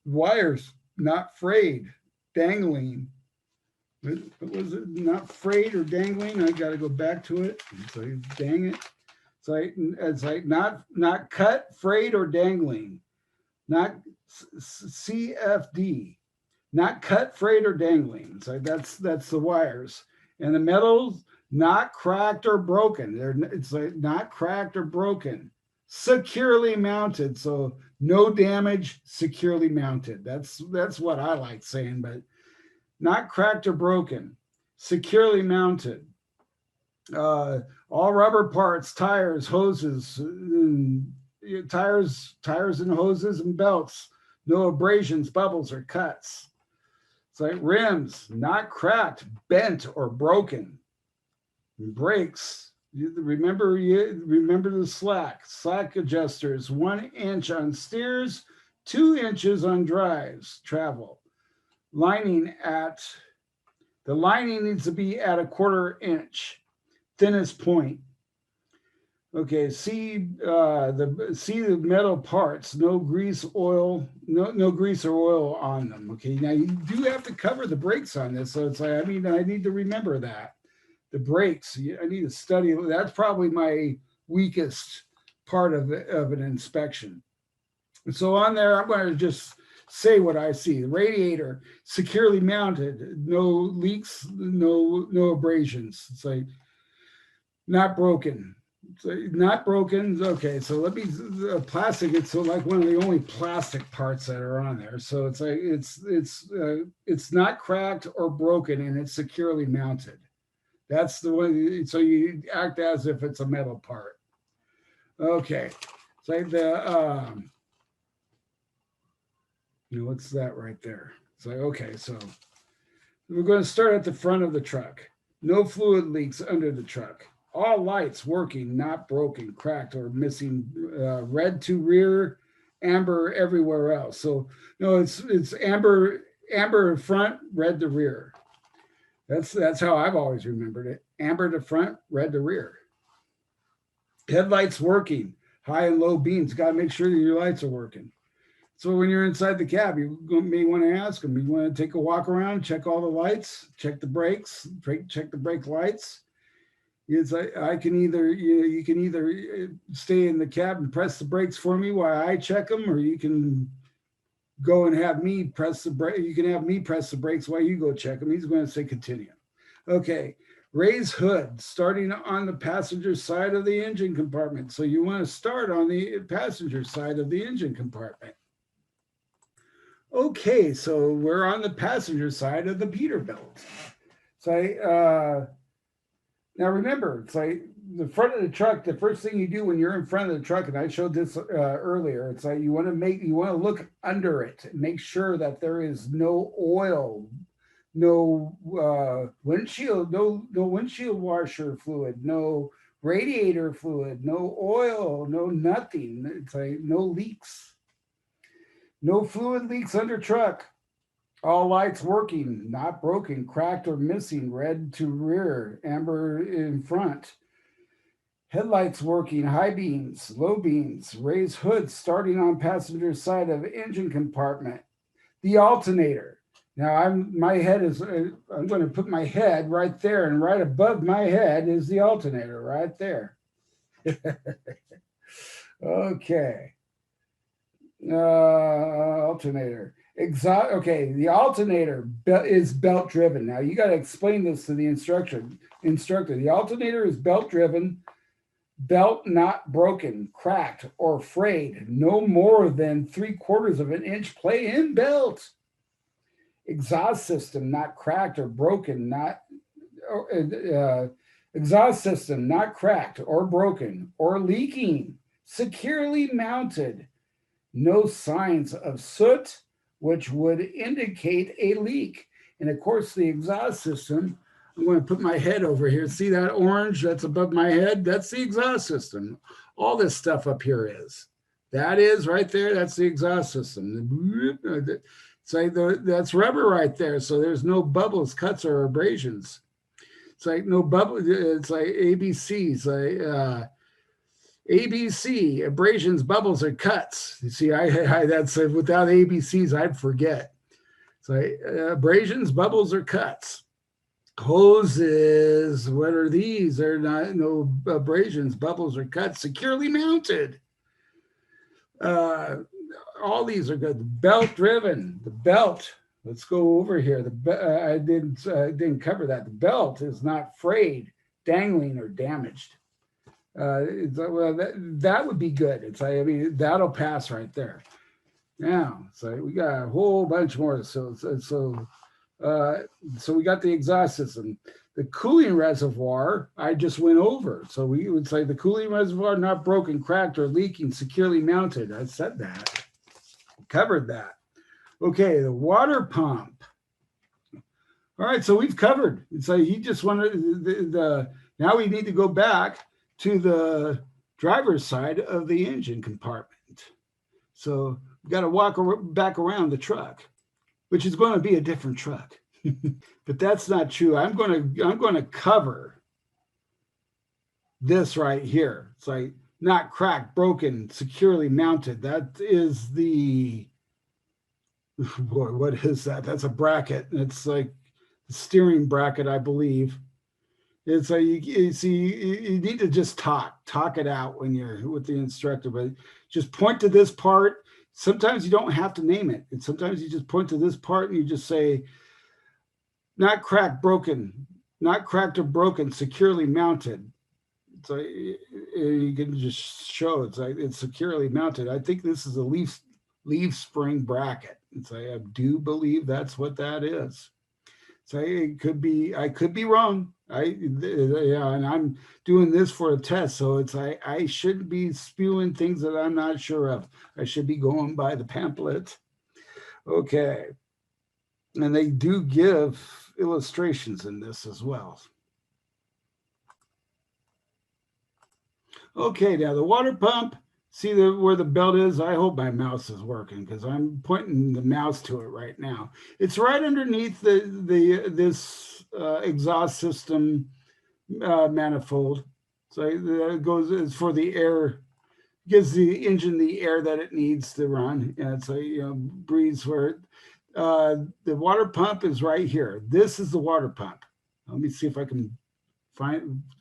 Wires, not frayed, dangling. What was it? Not frayed or dangling. I got to go back to it. So dang it. It's like not cut, frayed, or dangling. Not CFD. Not cut, frayed, or dangling. So that's the wires. And the metals, not cracked or broken. It's like not cracked or broken. Securely mounted. So no damage, securely mounted. That's what I like saying, but not cracked or broken, securely mounted. All rubber parts, tires, hoses, tires and hoses and belts, no abrasions, bubbles, or cuts. It's like rims, not cracked, bent, or broken. Brakes, remember the slack adjusters, 1 inch on steers, 2 inches on drives, travel. The lining needs to be at a 1/4 inch, thinnest point. Okay, see the metal parts, no grease, oil, no grease or oil on them. Okay, now you do have to cover the brakes on this, so it's like, I need to remember that. The brakes, I need to study. That's probably my weakest part of an inspection. So on there, I'm going to just say what I see. The radiator, securely mounted, no leaks, no abrasions. It's like not broken. It's like not broken. Okay, so let me plastic. It's like one of the only plastic parts that are on there. So it's like it's not cracked or broken, and it's securely mounted. That's the way. So you act as if it's a metal part. Okay, it's like what's that right there? It's like, okay, so we're going to start at the front of the truck. No fluid leaks under the truck. All lights working, not broken, cracked, or missing. Red to rear, amber everywhere else. So no, it's amber in front, red to rear. That's how I've always remembered it. Amber to front, red to rear. Headlights working, high and low beams. Got to make sure that your lights are working. So when you're inside the cab, you may want to ask them. You want to take a walk around, check all the lights, check the brakes, check the brake lights. It's like I can either you can either stay in the cab and press the brakes for me while I check them, or you can go and have me press the brake. You can have me press the brakes while you go check them. He's going to say continue. Okay. Raise hood, starting on the passenger side of the engine compartment. So you want to start on the passenger side of the engine compartment. Okay, so we're on the passenger side of the Peterbilt. So now remember, it's like the front of the truck, the first thing you do when you're in front of the truck, and I showed this earlier, it's like you want to look under it, make sure that there is no oil, no windshield, no windshield washer fluid, no radiator fluid, no oil, no nothing. It's like no leaks, no fluid leaks under truck. All lights working, not broken, cracked or missing, red to rear, amber in front. Headlights working, high beams, low beams, raised hoods starting on passenger side of engine compartment. The alternator. Now I'm going to put my head right there, and right above my head is the alternator right there. Okay. Alternator. Okay, the alternator is belt driven. Now you got to explain this to the instructor. The alternator is belt driven, belt not broken, cracked, or frayed, no more than 3/4 of an inch play in belt. Exhaust system not cracked or broken, exhaust system not cracked or broken or leaking, securely mounted. No signs of soot, which would indicate a leak. And of course, the exhaust system, I'm going to put my head over here. See that orange that's above my head? That's the exhaust system. All this stuff up here is. That is right there. That's the exhaust system. It's like that's rubber right there. So there's no bubbles, cuts, or abrasions. It's like no bubble. It's like ABCs. Like ABC, abrasions, bubbles, or cuts. You see, that's without ABCs, I'd forget. So abrasions, bubbles, or cuts. Hoses, what are these? They're not no abrasions, bubbles, or cuts. Securely mounted. All these are good. The belt driven. The belt. Let's go over here. I didn't cover that. The belt is not frayed, dangling, or damaged. Well, that would be good. It's like, I mean, that'll pass right there. Now, so we got a whole bunch more. So we got the exhaust system. The cooling reservoir, I just went over. So we would say the cooling reservoir not broken, cracked, or leaking, securely mounted. I said that. Covered that. Okay, the water pump. All right, so we've covered. It's like he just wanted now we need to go back to the driver's side of the engine compartment. So we got to walk back around the truck, which is going to be a different truck. But that's not true. I'm going to cover this right here. It's like not cracked, broken, securely mounted. That is the, boy, what is that? That's a bracket. It's like the steering bracket, I believe. It's like you need to just talk it out when you're with the instructor, but just point to this part. Sometimes you don't have to name it. And sometimes you just point to this part and you just say, not cracked, broken, not cracked or broken, securely mounted. So you can just show it's like it's securely mounted. I think this is a leaf spring bracket. It's like, I do believe that's what that is. So it could be, I could be wrong. And I'm doing this for a test, so it's I shouldn't be spewing things that I'm not sure of. I should be going by the pamphlet. Okay, and they do give illustrations in this as well. Okay, now the water pump. See where the belt is? I hope my mouse is working because I'm pointing the mouse to it right now. It's right underneath this exhaust system manifold. So it goes for the air, gives the engine the air that it needs to run. And so breathes for it. The water pump is right here. This is the water pump. Let me see if I can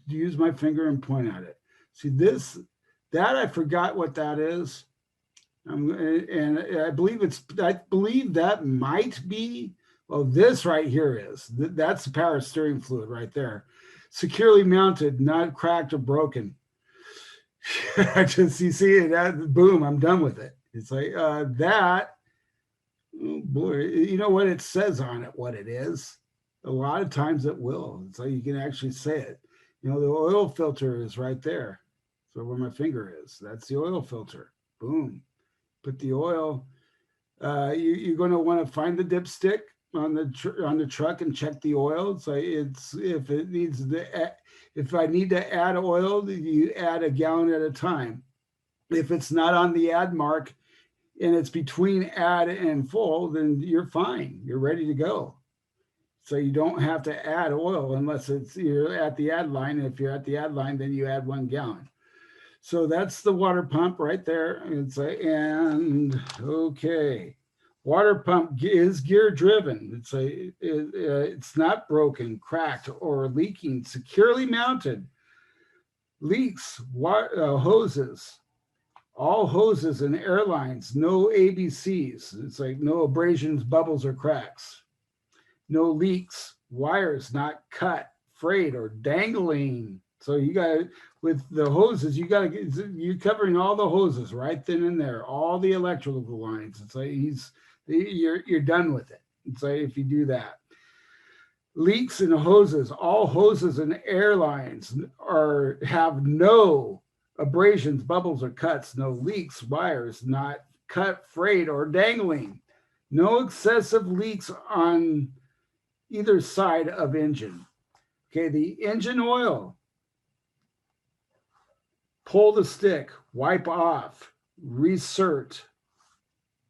use my finger and point at it. See this. That I forgot what that is, and I believe that might be. Well, this right here is. That's the power steering fluid right there, securely mounted, not cracked or broken. You see it. That boom, I'm done with it. It's like that. Oh boy, you know what it says on it? What it is? A lot of times it will. It's like you can actually say it. You know, the oil filter is right there. So where my finger is, that's the oil filter. Boom. Put the oil. You're going to want to find the dipstick on the truck and check the oil. So it's if it needs if I need to add oil, you add a gallon at a time. If it's not on the add mark and it's between add and full, then you're fine. You're ready to go. So you don't have to add oil unless you're at the add line. And if you're at the add line, then you add 1 gallon. So that's the water pump right there. And okay, water pump is gear driven. It's not broken, cracked, or leaking. Securely mounted. Leaks, hoses, all hoses and airlines, no ABCs. It's like no abrasions, bubbles, or cracks. No leaks, wires not cut, frayed, or dangling. So you got, with the hoses, you're covering all the hoses right then and there, all the electrical lines. It's like you're done with it. It's like if you do that. Leaks in hoses, all hoses and airlines have no abrasions, bubbles, or cuts, no leaks, wires not cut, frayed, or dangling. No excessive leaks on either side of engine. Okay, the engine oil. Pull the stick, wipe off, recert,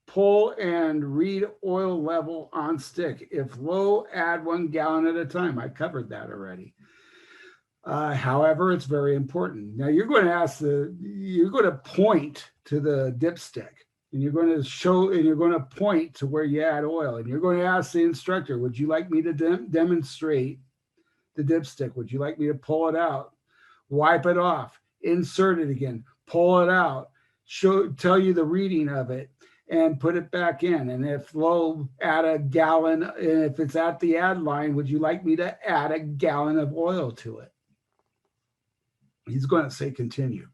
pull and read oil level on stick. If low, add 1 gallon at a time. I covered that already. However, it's very important. Now you're going to point to the dipstick, and you're going to point to where you add oil, and you're going to ask the instructor, would you like me to demonstrate the dipstick? Would you like me to pull it out, wipe it off, insert it again, pull it out, tell you the reading of it, and put it back in? And if low, add a gallon. And if it's at the add line, would you like me to add a gallon of oil to it? He's going to say continue.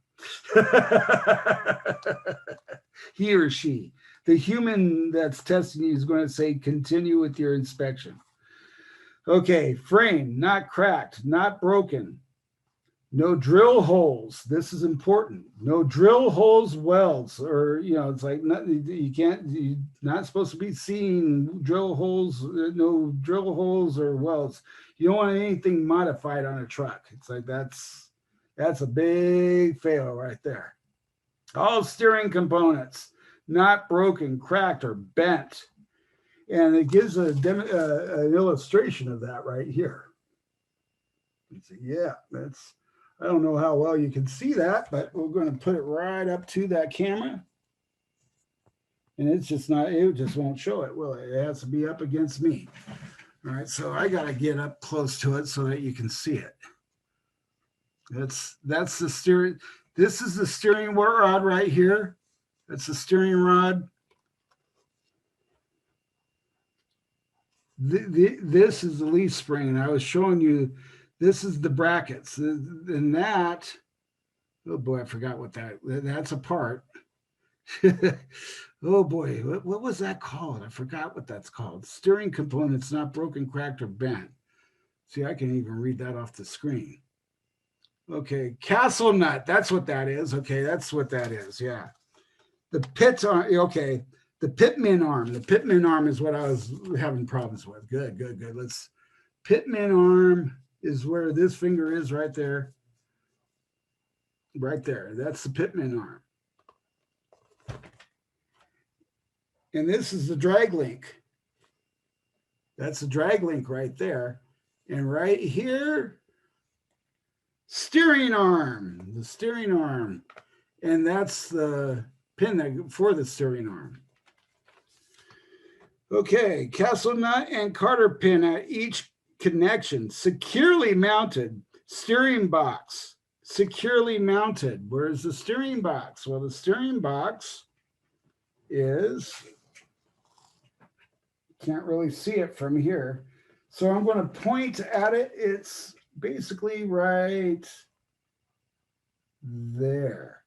He or she, the human that's testing you, is going to say continue with your inspection. Okay, frame, not cracked, not broken. No drill holes. This is important. No drill holes, welds, or, it's like you're not supposed to be seeing drill holes, no drill holes or welds. You don't want anything modified on a truck. It's like that's a big fail right there. All steering components, not broken, cracked, or bent. And it gives an illustration of that right here. So, yeah, I don't know how well you can see that, but we're going to put it right up to that camera. And it just won't show it, will it? It has to be up against me. All right, so I got to get up close to it so that you can see it. That's the steering. This is the steering rod right here. That's the steering rod. This is the leaf spring, and I was showing you. This is the brackets, and that. Oh boy, I forgot what that's a part. Oh boy, what was that called? I forgot what that's called. Steering components not broken, cracked, or bent. See, I can even read that off the screen. Okay, castle nut. That's what that is. Okay, that's what that is. Yeah. The pit arm. Okay, the pitman arm. The pitman arm is what I was having problems with. Good. Pitman arm is where this finger is right there. Right there. That's the pitman arm. And this is the drag link. That's the drag link right there. And right here, steering arm, the steering arm. And that's the pin for the steering arm. Okay, castle nut and Carter pin at each connection, securely mounted. Steering box, securely mounted. Where's the steering box? Well, the steering box is, can't really see it from here. So I'm going to point at it. It's basically right there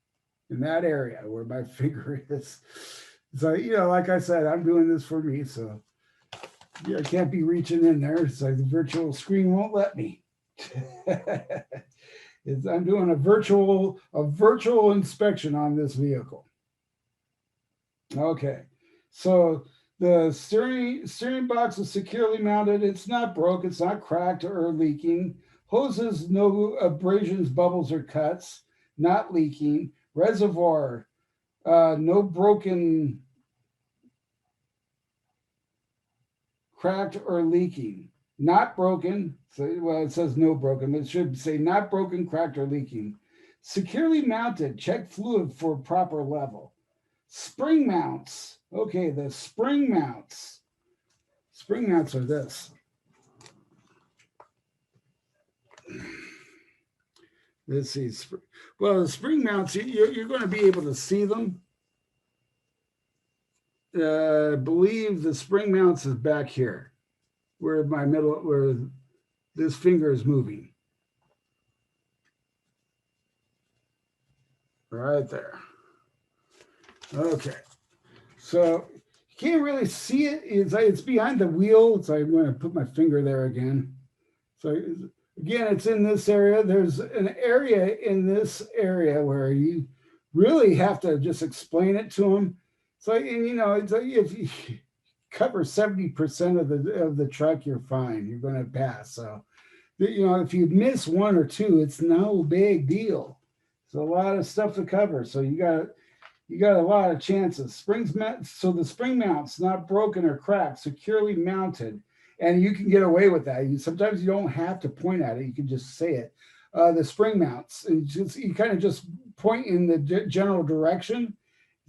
in that area where my finger is. So, like I said, I'm doing this for me. So I can't be reaching in there. It's like the virtual screen won't let me. I'm doing a virtual inspection on this vehicle. Okay, so the steering box is securely mounted. It's not broke. It's not cracked or leaking. Hoses, no abrasions, bubbles, or cuts. Not leaking. Reservoir, no broken, cracked, or leaking. Not broken. So, well, it says no broken. It should say not broken, cracked, or leaking. Securely mounted. Check fluid for proper level. Spring mounts. Okay, the spring mounts. Spring mounts are this. Let's see. Well, the spring mounts, you're going to be able to see them. I believe the spring mounts is back here, where this finger is moving. Right there. Okay. So you can't really see it. It's behind the wheel. So I'm going to put my finger there again. So again, it's in this area. There's an area in this area where you really have to just explain it to them. So, and it's like if you cover 70% of the truck, you're fine. You're going to pass. So, if you miss one or two, it's no big deal. It's a lot of stuff to cover. So you got a lot of chances. So the spring mount's not broken or cracked, securely mounted, and you can get away with that. Sometimes you don't have to point at it; you can just say it. The spring mounts, and you kind of just point in the general direction.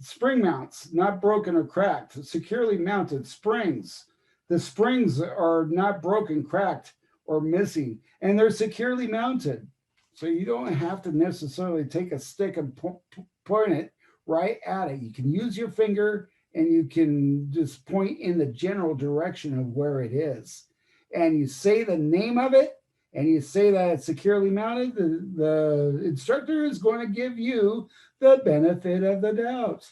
Spring mounts, not broken or cracked, securely mounted. Springs, the springs are not broken, cracked, or missing, and they're securely mounted. So you don't have to necessarily take a stick and point it right at it. You can use your finger and you can just point in the general direction of where it is. And you say the name of it and you say that it's securely mounted, the instructor is going to give you the benefit of the doubt.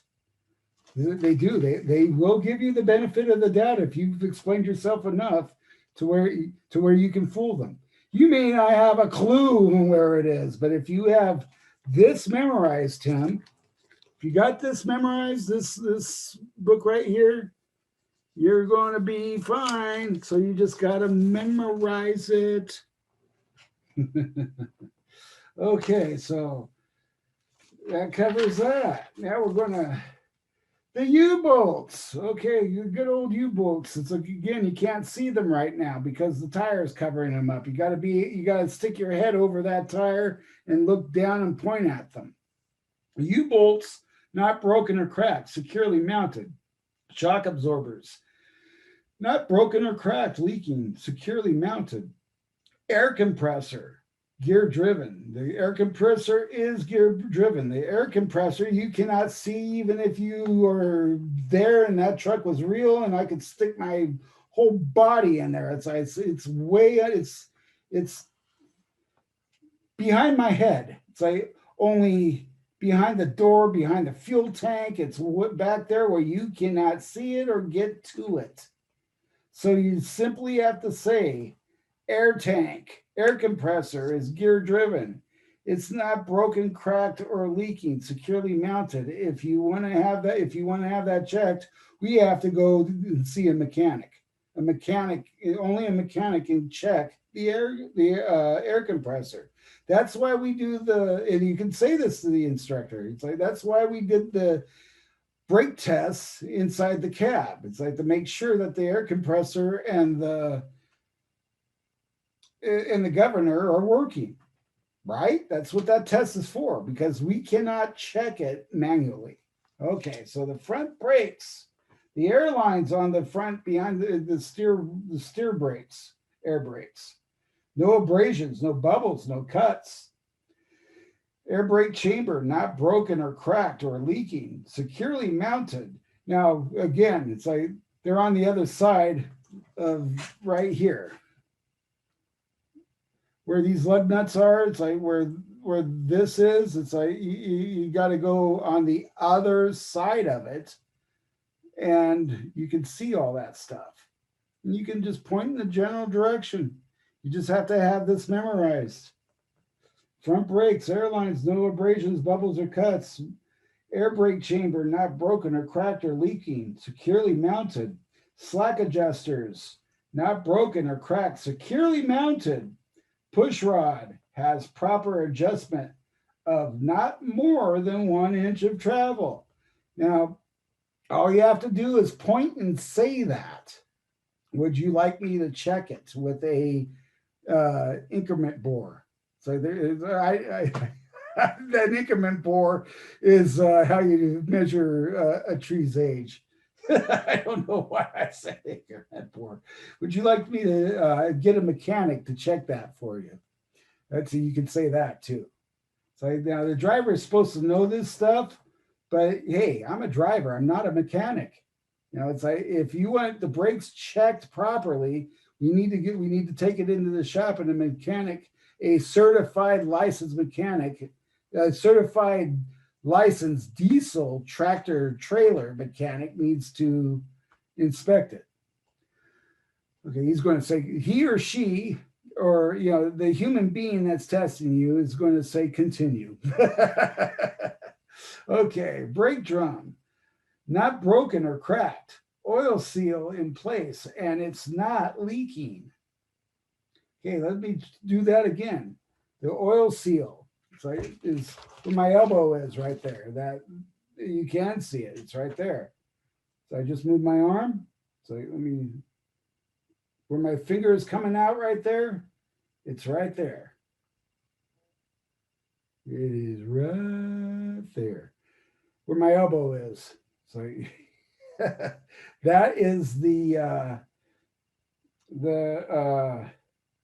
They do. They will give you the benefit of the doubt if you've explained yourself enough to where you can fool them. You may not have a clue where it is, but if you have this memorized, Tim, if you got this memorized, this book right here, you're going to be fine. So you just got to memorize it. Okay, so that covers that. Now we're going to the U-bolts. Okay, your good old U-bolts. It's like, again, you can't see them right now because the tire is covering them up. You got to stick your head over that tire and look down and point at them. U-bolts, not broken or cracked, securely mounted. Shock absorbers, not broken or cracked, leaking, securely mounted. Air compressor, gear driven. The air compressor is gear driven. The air compressor you cannot see even if you are there and that truck was real and I could stick my whole body in there. It's behind my head. It's like only behind the door, behind the fuel tank. It's back there where you cannot see it or get to it. So you simply have to say air tank, air compressor is gear driven. It's not broken, cracked, or leaking, securely mounted. If you want to have that checked, we have to go and see a mechanic. Only a mechanic can check the air compressor. That's why we do and you can say this to the instructor. It's like that's why we did the brake tests inside the cab. It's like to make sure that the air compressor and the governor are working, right? That's what that test is for, because we cannot check it manually. Okay, so the front brakes, the air lines on the front behind the steer brakes, air brakes. No abrasions, no bubbles, no cuts. Air brake chamber not broken or cracked or leaking, securely mounted. Now, again, it's like they're on the other side of right here. Where these lug nuts are, it's like where this is, it's like you got to go on the other side of it and you can see all that stuff. And you can just point in the general direction. You just have to have this memorized. Front brakes, airlines, no abrasions, bubbles, or cuts. Air brake chamber not broken or cracked or leaking, securely mounted. Slack adjusters not broken or cracked, securely mounted. Push rod has proper adjustment of not more than 1 inch of travel. Now, all you have to do is point and say that. Would you like me to check it with a increment bore? So there is, that increment bore is how you measure a tree's age. I don't know why I said increment bore. Would you like me to get a mechanic to check that for you? That's you can say that too. So now the driver is supposed to know this stuff, but hey, I'm a driver. I'm not a mechanic. It's like if you want the brakes checked properly, we need to take it into the shop, and a mechanic, a certified licensed mechanic, a certified licensed diesel tractor trailer mechanic needs to inspect it. Okay, he's going to say he or she, or the human being that's testing you is going to say continue. Okay, brake drum not broken or cracked, oil seal in place, and it's not leaking. Okay, let me do that again. The oil seal, so is where my elbow is right there. That you can see it. It's right there. So I just moved my arm. So let me, where my finger is coming out right there, it's right there. It is right there. Where my elbow is. So that is the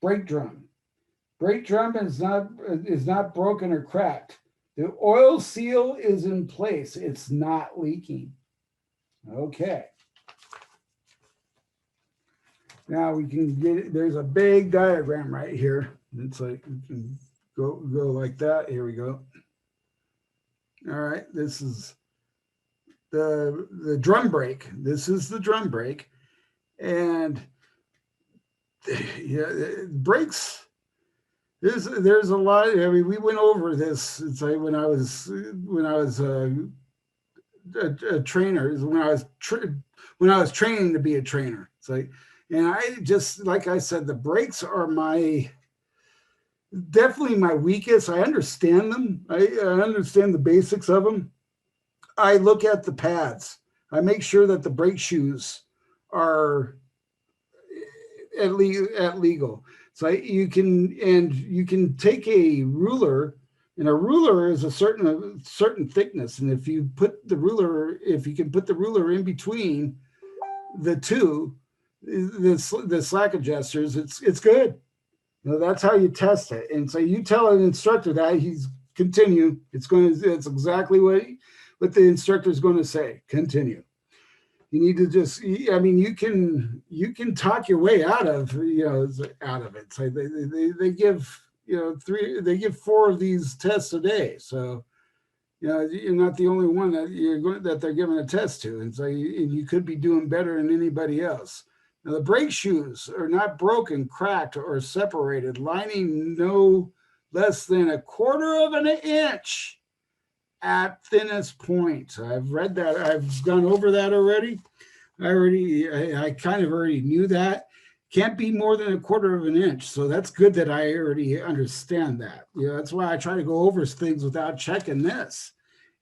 brake drum. Brake drum is not broken or cracked. The oil seal is in place. It's not leaking. Okay. Now we can get it. There's a big diagram right here. It's like you can go like that. Here we go. All right. This is the drum brake. This is the drum brake, and brakes. There's a lot. I mean, we went over this. It's like when I was a trainer. Is when I was training to be a trainer. It's like, and I just like I said, the brakes are definitely my weakest. I understand them. I understand the basics of them. I look at the pads. I make sure that the brake shoes are at legal. So you can take a ruler, and a ruler is a certain thickness. And if you can put the ruler in between the two, the slack adjusters, it's good. That's how you test it. And so you tell an instructor that he's continue. It's exactly what the instructor is going to say. Continue. You need to just, I mean, you can talk your way out of it. So they give, they give 4 of these tests a day. So, you're not the only one that they're giving a test to. And so you could be doing better than anybody else. Now the brake shoes are not broken, cracked, or separated, lining no less than 1/4 of an inch at thinnest point. I've read that. I've gone over that already. I kind of already knew that. Can't be more than 1/4 of an inch. So that's good that I already understand that. That's why I try to go over things without checking this.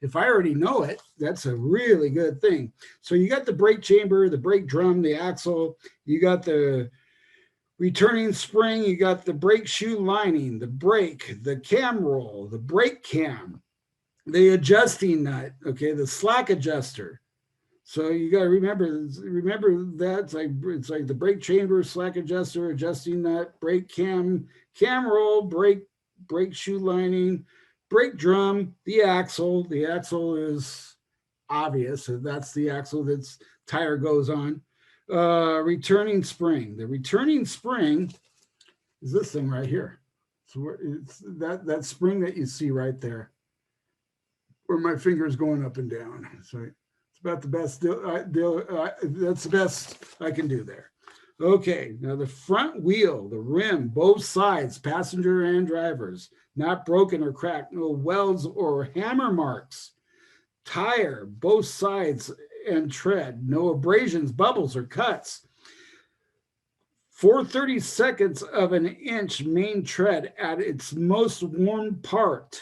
If I already know it, that's a really good thing. So you got the brake chamber, the brake drum, the axle, you got the returning spring, you got the brake shoe lining, the brake, the cam roll, the brake cam, the adjusting nut, okay, the slack adjuster. So you got to remember that it's like the brake chamber, slack adjuster, adjusting nut, brake cam roll, brake shoe lining, brake drum, the axle. The axle is obvious. That's the axle that's tire goes on. Returning spring. The returning spring is this thing right here. So it's that spring that you see right there, where my finger's going up and down. So it's about the best deal. That's the best I can do there. Okay, now the front wheel, the rim, both sides, passenger and drivers, not broken or cracked, no welds or hammer marks. Tire, both sides and tread, no abrasions, bubbles, or cuts. 4/32 of an inch main tread at its most worn part.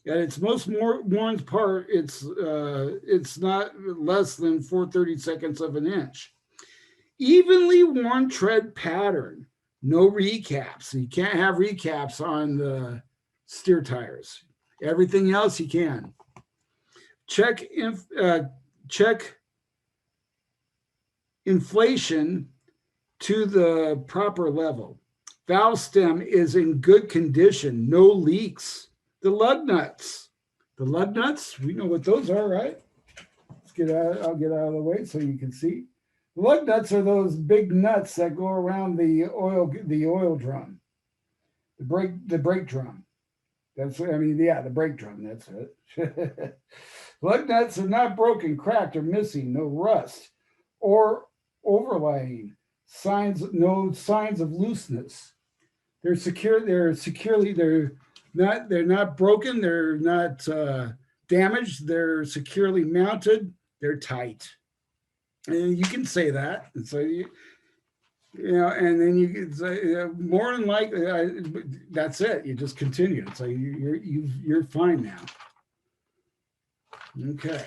At its most worn part, it's not less than 4/32 of an inch. Evenly worn tread pattern. No recaps. You can't have recaps on the steer tires. Everything else you can. Check inflation to the proper level. Valve stem is in good condition. No leaks. The lug nuts. The lug nuts, we know what those are, right? Let's get out. I'll get out of the way so you can see. Lug nuts are those big nuts that go around the oil drum, the brake drum. The brake drum. That's it. Lug nuts are not broken, cracked, or missing. No rust or overlaying. No signs of looseness. They're secure. They're not broken. They're not damaged. They're securely mounted. They're tight. And you can say that. And so and then you can say more than likely that's it. You just continue. It's like you're fine now. Okay.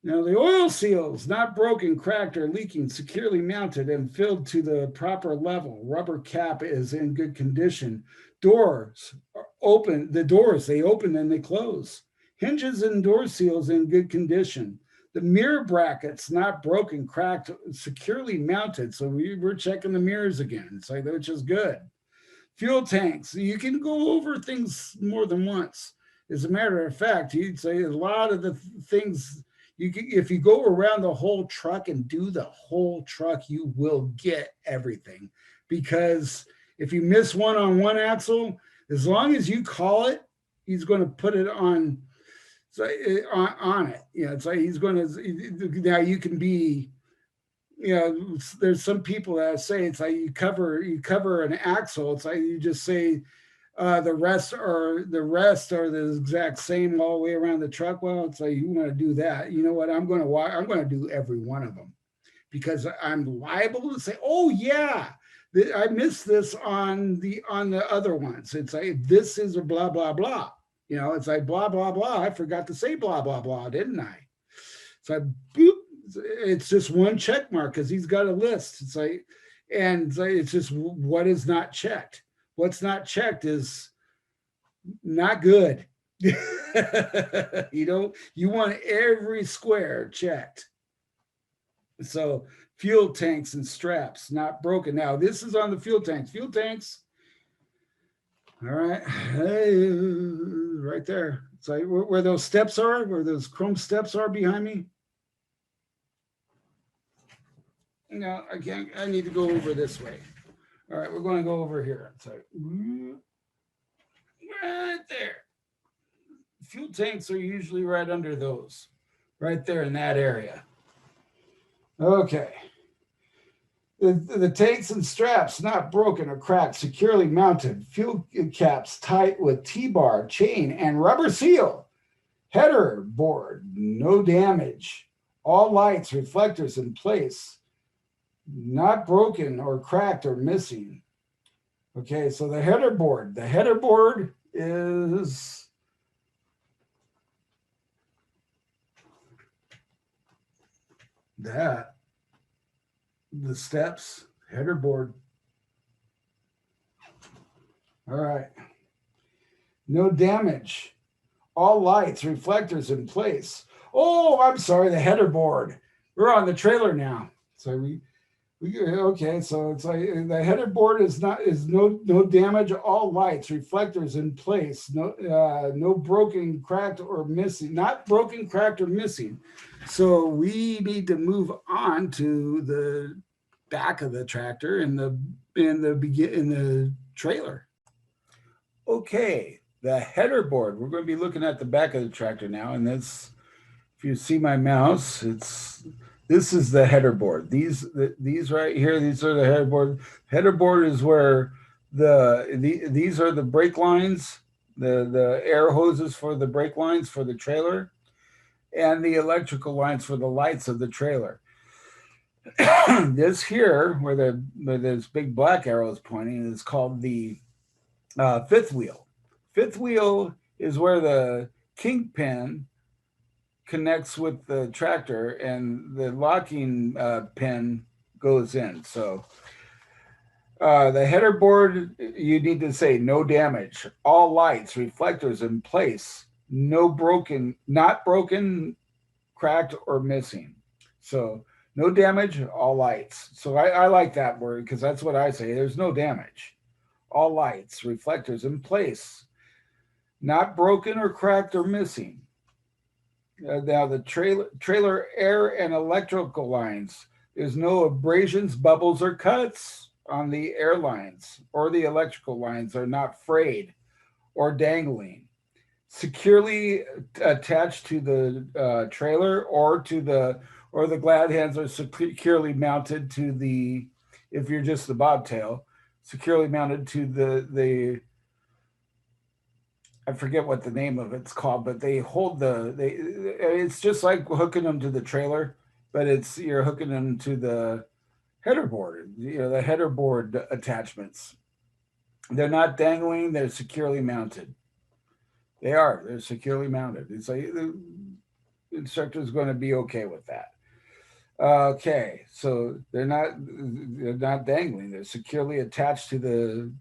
Now the oil seals, not broken, cracked, or leaking, securely mounted and filled to the proper level. Rubber cap is in good condition. Doors are open. The doors, they open and they close. Hinges and door seals in good condition. The mirror brackets, not broken, cracked, securely mounted. So we're checking the mirrors again, so which is good. Fuel tanks, you can go over things more than once. As a matter of fact, you'd say a lot of the things, if you go around the whole truck and do the whole truck, you will get everything. Because if you miss one on one axle, as long as you call it, he's going to put it on it. It's like he's going to. Now you can be, there's some people that say it's like you cover an axle. It's like you just say the rest are the exact same all the way around the truck. Well, it's like you want to do that. You know what? I'm going to do every one of them because I'm liable to say, oh yeah, I missed this on the other ones. It's like this is a blah blah blah. It's like blah, blah, blah. I forgot to say blah, blah, blah, didn't I? So boop, it's just one check mark because he's got a list. It's like, it's just what is not checked. What's not checked is not good. You want every square checked. So fuel tanks and straps, not broken. Now, this is on the fuel tanks. Fuel tanks, all right, hey, right there. It's like where those steps are, where those chrome steps are behind me. No, I can't. I need to go over this way. All right, we're going to go over here. It's like right there. Fuel tanks are usually right under those, right there in that area. Okay. The tanks and straps not broken or cracked, securely mounted. Fuel caps tight with T-bar, chain, and rubber seal. Header board, no damage. All lights, reflectors in place. Not broken or cracked or missing. Okay, so the header board. The header board is that. The steps, header board. All right. No damage. All lights, reflectors in place. Oh, I'm sorry, the header board. We're on the trailer now. So we okay, so it's like the header board is no damage, all lights, reflectors in place. No broken, cracked, or missing. Not broken, cracked, or missing. So we need to move on to the back of the tractor in the trailer. Okay, the header board. We're going to be looking at the back of the tractor now, and that's, if you see my mouse, it's This is the header board. These right here, these are the header board. Header board is where these are the brake lines, the air hoses for the brake lines for the trailer, and the electrical lines for the lights of the trailer. This here, where this big black arrow is pointing, is called the fifth wheel. Fifth wheel is where the kingpin connects with the tractor and the locking pin goes in. So the header board, you need to say no damage, all lights, reflectors in place, no broken, not broken, cracked, or missing. So no damage, all lights. So I like that word because that's what I say. There's no damage. All lights, reflectors in place, not broken or cracked or missing. Now the trailer air and electrical lines. There's no abrasions, bubbles, or cuts on the air lines, or the electrical lines are not frayed or dangling. Securely attached to the trailer or the glad hands are securely mounted to the, if you're just the bobtail, securely mounted to the I forget what the name of it's called, but they hold it's just like hooking them to the trailer, but you're hooking them to the header board, the header board attachments. They're not dangling, they're securely mounted. They're securely mounted. It's like the instructor is going to be okay with that. Okay, so they're not dangling, they're securely attached to the,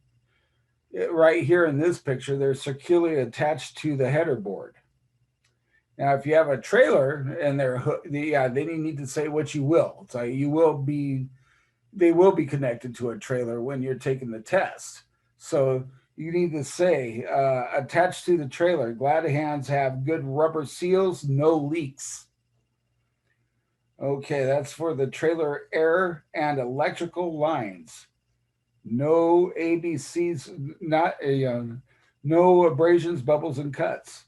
right here in this picture, they're securely attached to the header board. Now, if you have a trailer and then you need to say what you will. So they will be connected to a trailer when you're taking the test. So you need to say, attached to the trailer, glad hands have good rubber seals, no leaks. Okay, that's for the trailer air and electrical lines. No ABCs, no abrasions, bubbles, and cuts.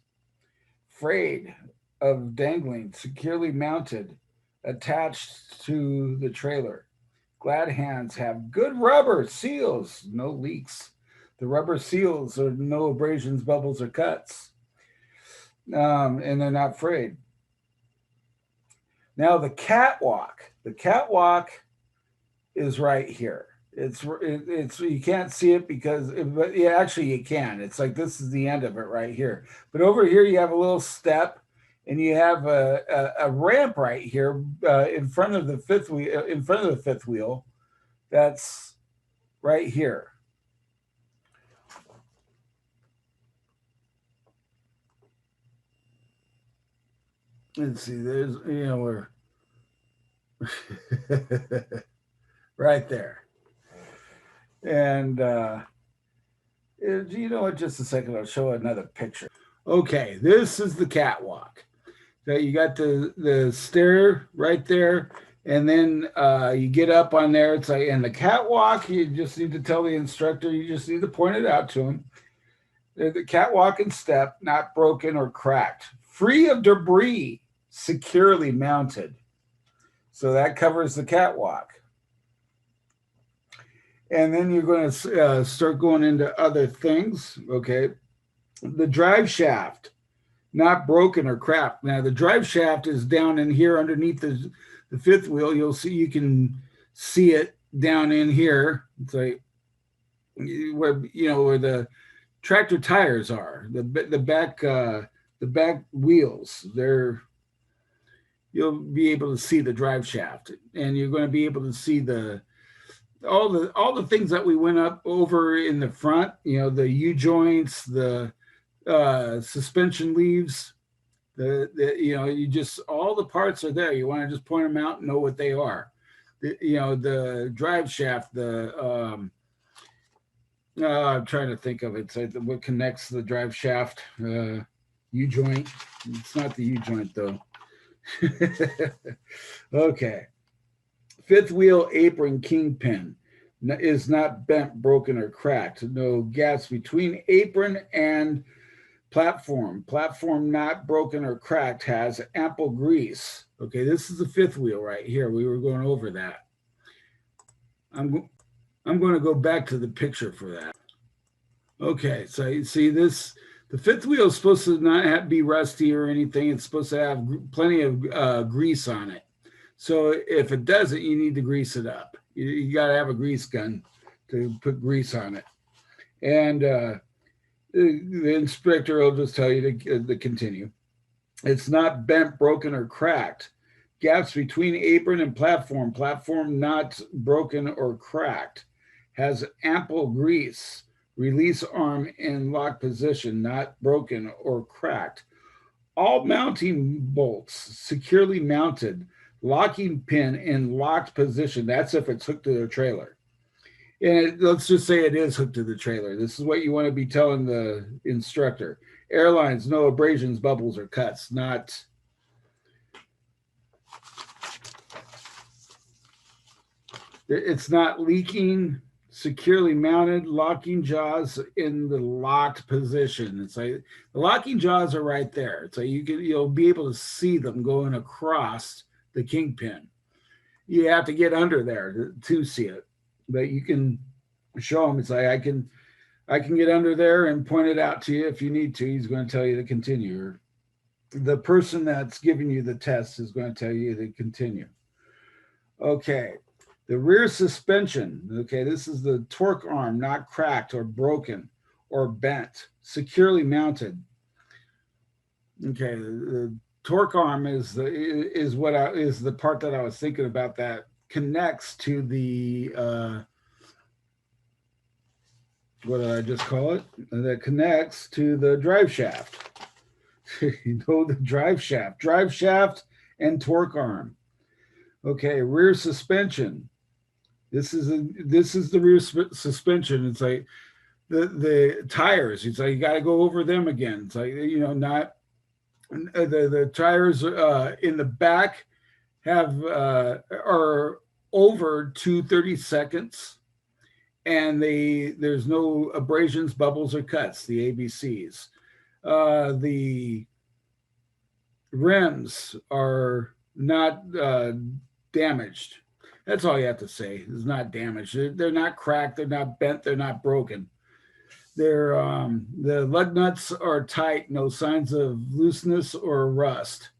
Frayed of dangling, securely mounted, attached to the trailer. Glad hands have good rubber seals, no leaks. The rubber seals are no abrasions, bubbles, or cuts, and they're not frayed. Now the catwalk. The catwalk is right here. It's you can't see it but yeah, actually you can. It's like this is the end of it right here. But over here you have a little step, and you have a ramp right here in front of the fifth wheel. In front of the fifth wheel, that's right here. Let's see. There's we're right there. And just a second, I'll show another picture. Okay, this is the catwalk. So you got the stair right there, and then you get up on there. It's like, and the catwalk, you just need to tell the instructor, you just need to point it out to him. The catwalk and step, not broken or cracked, free of debris, securely mounted. So that covers the catwalk. And then you're going to start going into other things. Okay. The drive shaft, not broken or cracked. Now, the drive shaft is down in here underneath the fifth wheel. You can see it down in here. It's like where the tractor tires are, the back wheels. You'll be able to see the drive shaft, and you're going to be able to see all the things that we went up over in the front, the U-joints, the suspension leaves, you just, all the parts are there. You want to just point them out and know what they are. The drive shaft, I'm trying to think of it. It's like what connects the drive shaft, U-joint. It's not the U-joint though. Okay. Fifth wheel apron kingpin is not bent, broken, or cracked. No gaps between apron and Platform not broken or cracked, has ample grease. Okay, this is the fifth wheel right here. We were going over that. I'm going to go back to the picture for that. Okay, so you see this, the fifth wheel is supposed to not be rusty or anything. It's supposed to have plenty of grease on it. So if it doesn't, you need to grease it up. You got to have a grease gun to put grease on it. And the inspector will just tell you to continue. It's not bent, broken, or cracked. Gaps between apron and platform. Platform not broken or cracked. Has ample grease. Release arm in lock position, not broken or cracked. All mounting bolts securely mounted. Locking pin in locked position. That's if it's hooked to the trailer. And let's just say it is hooked to the trailer. This is what you want to be telling the instructor. Airlines, no abrasions, bubbles, or cuts. Not. It's not leaking. Securely mounted. Locking jaws in the locked position. It's like the locking jaws are right there. It's like you'll be able to see them going across the kingpin. You have to get under there to see it, but you can show them. It's like I can get under there and point it out to you if you need to. He's going to tell you to continue. The person that's giving you the test is going to tell you to continue. Okay. The rear suspension. Okay, this is the torque arm, not cracked or broken or bent, securely mounted. Okay, the torque arm is the part that I was thinking about that connects to the what did I just call it? That connects to the drive shaft. You know, the drive shaft and torque arm. Okay, rear suspension. This is the rear suspension. It's like the tires. It's like you got to go over them again. It's like, you know, not the tires in the back have are over 2/32, and there's no abrasions, bubbles, or cuts. The ABCs. The rims are not damaged. That's all you have to say. It's not damaged. They're not cracked. They're not bent. They're not broken. They're the lug nuts are tight. No signs of looseness or rust.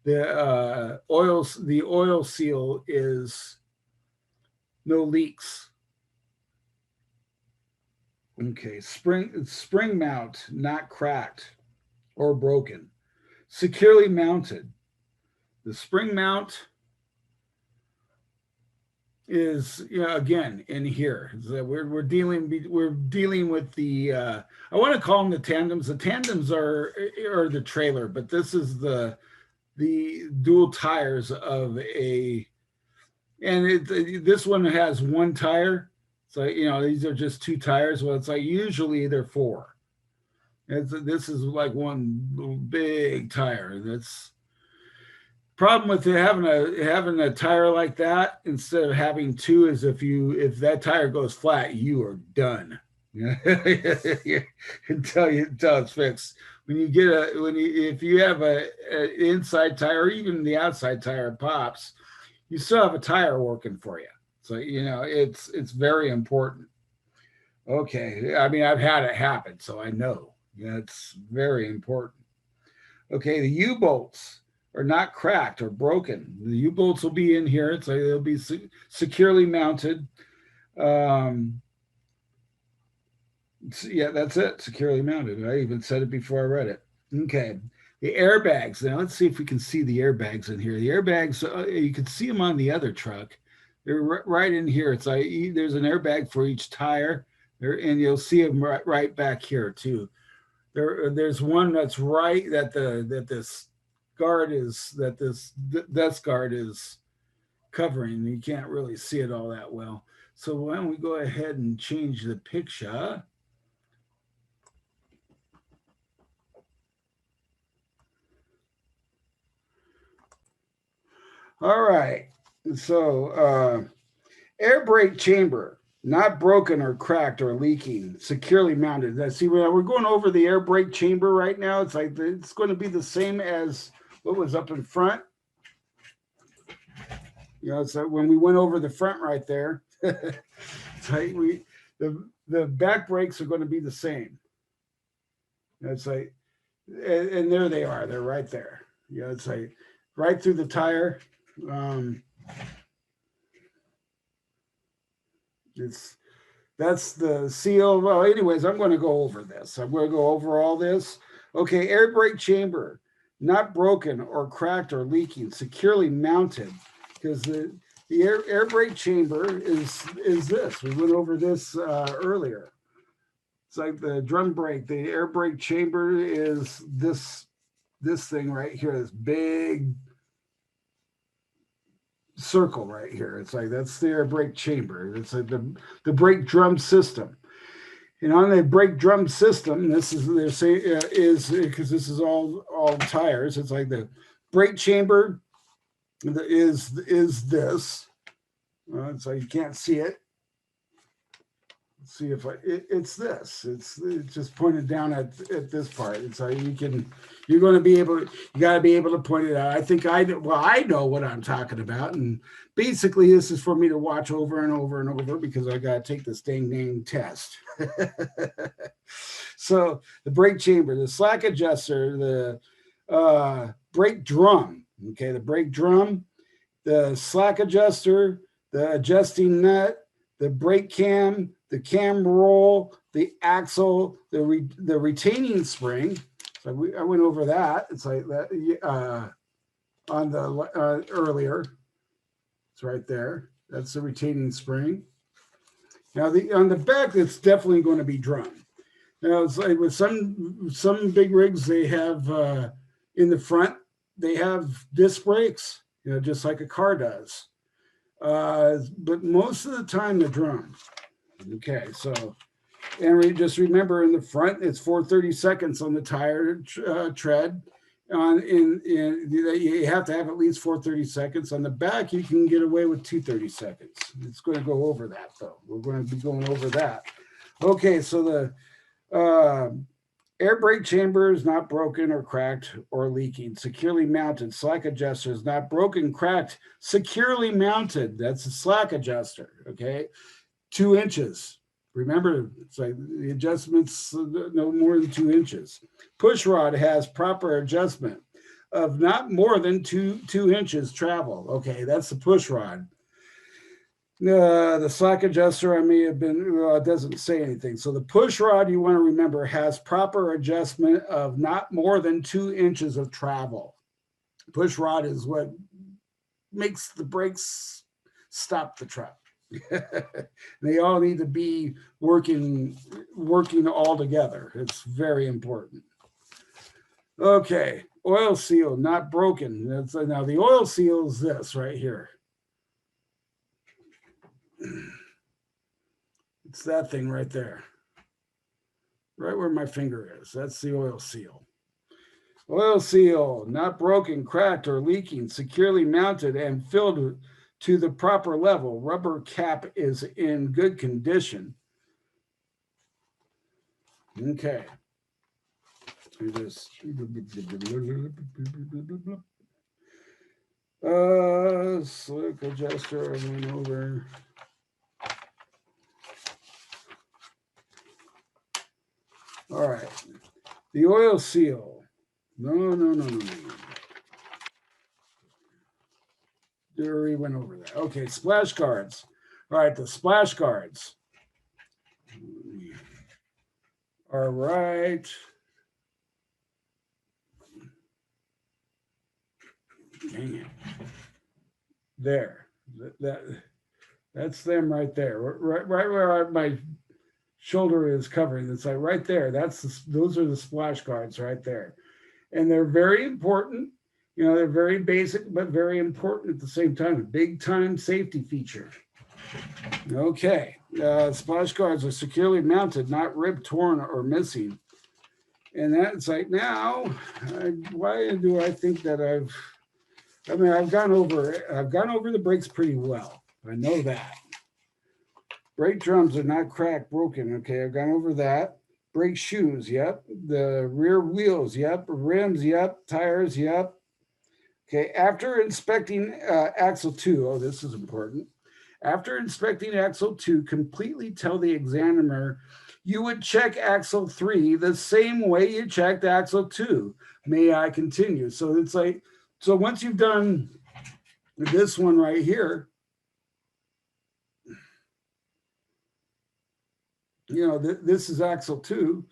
The oil seal is no leaks. Okay, spring mount not cracked or broken. Securely mounted. The spring mount is, you know, again in here. So we're dealing with the I want to call them the tandems. The tandems are the trailer, but this is the dual tires of a, and this one has one tire. So, you know, these are just two tires. Well, it's like usually they're four. This is like one big tire. That's problem with having a tire like that instead of having two is if that tire goes flat, you are done. until it's fixed. When you get if you have an inside tire, or even the outside tire pops, you still have a tire working for you. So, you know, it's very important. Okay, I mean, I've had it happen, so I know. Yeah, it's very important. Okay, the U-bolts are not cracked or broken. The U-bolts will be in here. So they'll be securely mounted. So yeah, that's it. Securely mounted. I even said it before I read it. Okay. The airbags. Now let's see if we can see the airbags in here. The airbags, you can see them on the other truck. They're right in here. It's like there's an airbag for each tire, and you'll see them right back here too. There's one that's right that this desk guard is covering. You can't really see it all that well. So why don't we go ahead and change the picture? All right. So air brake chamber. not broken or cracked or leaking, securely mounted. See, we're going over the air brake chamber right now. It's like it's going to be the same as what was up in front. You know, so when we went over the front right there, it's like the back brakes are going to be the same. It's like, and there they are. They're right there. You know, it's like right through the tire. That's the seal. Well, anyways, I'm going to go over this. I'm going to go over all this. Okay, air brake chamber, not broken or cracked or leaking, securely mounted, because the air brake chamber is this. We went over this earlier. It's like the drum brake. The air brake chamber is this thing right here. This big circle right here. It's like that's the air brake chamber. It's like the brake drum system. And on the brake drum system, this is they're saying is because this is all tires. It's like the brake chamber is this. So you can't see it. Let's see if it's this. It's just pointed down at this part. It's like you're going to be able. You got to be able to point it out. I think I know what I'm talking about, and basically this is for me to watch over and over and over because I got to take this dang test. So the brake chamber, the slack adjuster, the brake drum. Okay, the brake drum, the slack adjuster, the adjusting nut, the brake cam, the cam roll, the axle, the retaining spring. So I went over that. It's like that on the earlier. It's right there. That's the retaining spring. Now on the back, it's definitely going to be drum. Now it's like with some big rigs, they have in the front they have disc brakes, just like a car does. But most of the time, the drum. Okay, so, and just remember in the front, it's 4/32 on the tire tread. You have to have at least 4/32. On the back, you can get away with 2/32. It's going to go over that, though. We're going to be going over that. Okay, so the air brake chamber is not broken or cracked or leaking. Securely mounted. Slack adjuster is not broken, cracked, securely mounted. That's a slack adjuster, okay? 2 inches. Remember, it's like the adjustments no more than 2 inches. Push rod has proper adjustment of not more than two inches travel. Okay, that's the push rod. The slack adjuster, I may have been, it doesn't say anything. So the push rod, you want to remember, has proper adjustment of not more than 2 inches of travel. Push rod is what makes the brakes stop the truck. They all need to be working all together. It's very important. Okay, oil seal, not broken. Now the oil seal is this right here. It's that thing right there. Right where my finger is. That's the oil seal. Oil seal, not broken, cracked, or leaking, securely mounted and filled to the proper level. Rubber cap is in good condition. Okay. Slick adjuster, I went over. All right. The oil seal. No. We went over that. Okay, splash guards. All right, the splash guards are right dang it. There. That's them right there. Right where my shoulder is covering. It's like right there. Those are the splash guards right there. And they're very important. They're very basic, but very important at the same time. A big time safety feature. Okay. Splash guards are securely mounted, not ripped, torn, or missing. And that's like now, why do I think that I've gone over the brakes pretty well. I know that. Brake drums are not cracked, broken. Okay, I've gone over that. Brake shoes, yep. The rear wheels, yep. Rims, yep. Tires, yep. Okay, after inspecting axle 2, oh, this is important. After inspecting axle 2, completely tell the examiner you would check axle 3 the same way you checked axle 2. May I continue? So it's like, so once you've done this one right here, you know, this is axle 2,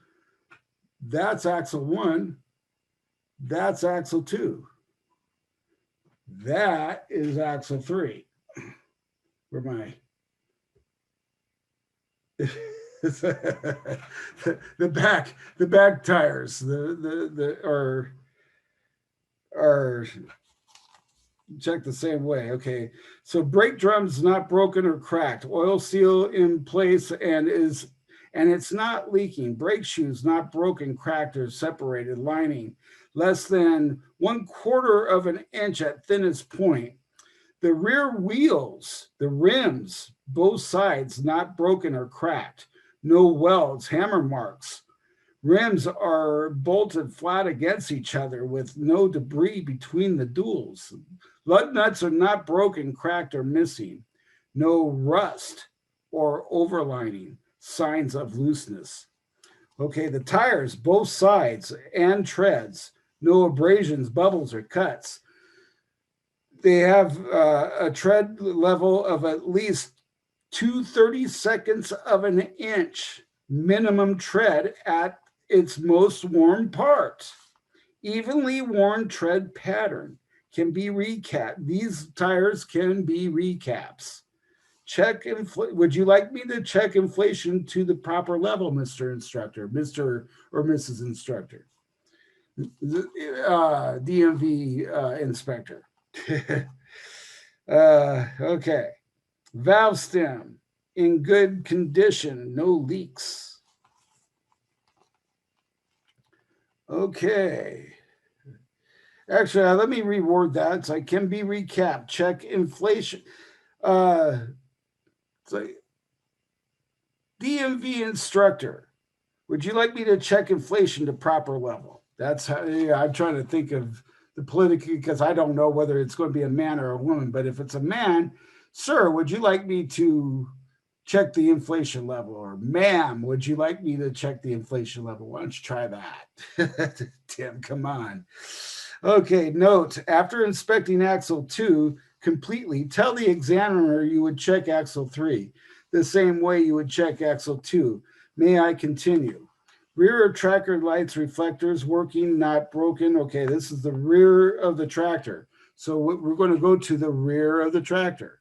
that's axle 1, that's axle 2. That is axle 3. Where am I? The back tires the are checked the same way. Okay, so brake drums not broken or cracked, oil seal in place and it's not leaking. Brake shoes not broken, cracked, or separated. Lining less than 1/4 of an inch at thinnest point. The rear wheels, the rims, both sides not broken or cracked. No welds, hammer marks. Rims are bolted flat against each other with no debris between the duals. Lug nuts are not broken, cracked, or missing. No rust or overlining, signs of looseness. Okay, the tires, both sides and treads, no abrasions, bubbles, or cuts. They have a tread level of at least 2/32 of an inch minimum tread at its most worn part. Evenly worn tread pattern can be recapped. These tires can be recaps. Check would you like me to check inflation to the proper level, Mr. Instructor, Mr. or Mrs. Instructor? DMV inspector. Okay. Valve stem in good condition, no leaks. Okay. Actually, let me reword that. So I can be recapped. Check inflation. So DMV instructor, would you like me to check inflation to proper level? That's how I'm trying to think of the politically, because I don't know whether it's going to be a man or a woman. But if it's a man, sir, would you like me to check the inflation level? Or ma'am, would you like me to check the inflation level? Why don't you try that? Tim, come on. Okay, note, after inspecting axle 2 completely, tell the examiner you would check axle 3 the same way you would check axle 2. May I continue? Rear tracker lights, reflectors working, not broken. Okay, this is the rear of the tractor. So we're going to go to the rear of the tractor.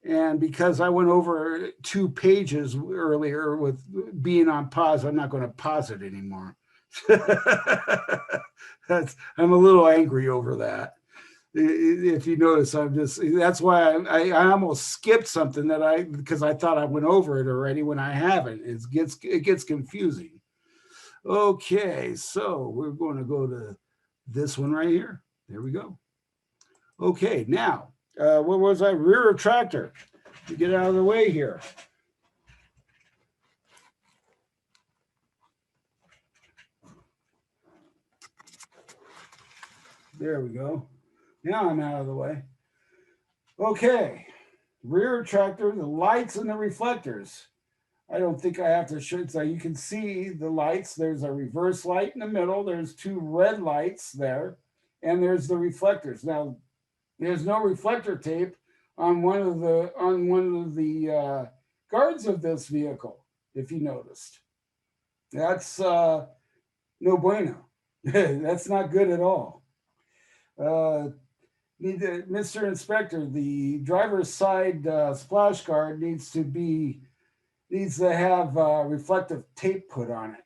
And because I went over 2 pages earlier with being on pause, I'm not going to pause it anymore. I'm a little angry over that. If you notice, that's why I almost skipped something because I thought I went over it already when I haven't. It gets confusing. Okay, so we're going to go to this one right here. There we go. Okay, now, what was I? Rear of tractor. To get out of the way here. There we go. Now I'm out of the way. Okay, rear tractor, the lights and the reflectors. I don't think I have to show it. So you can see the lights. There's a reverse light in the middle. There's 2 red lights there. And there's the reflectors. Now, there's no reflector tape on one of the guards of this vehicle, if you noticed. That's no bueno. That's not good at all. Mr. Inspector, the driver's side splash guard needs to have reflective tape put on it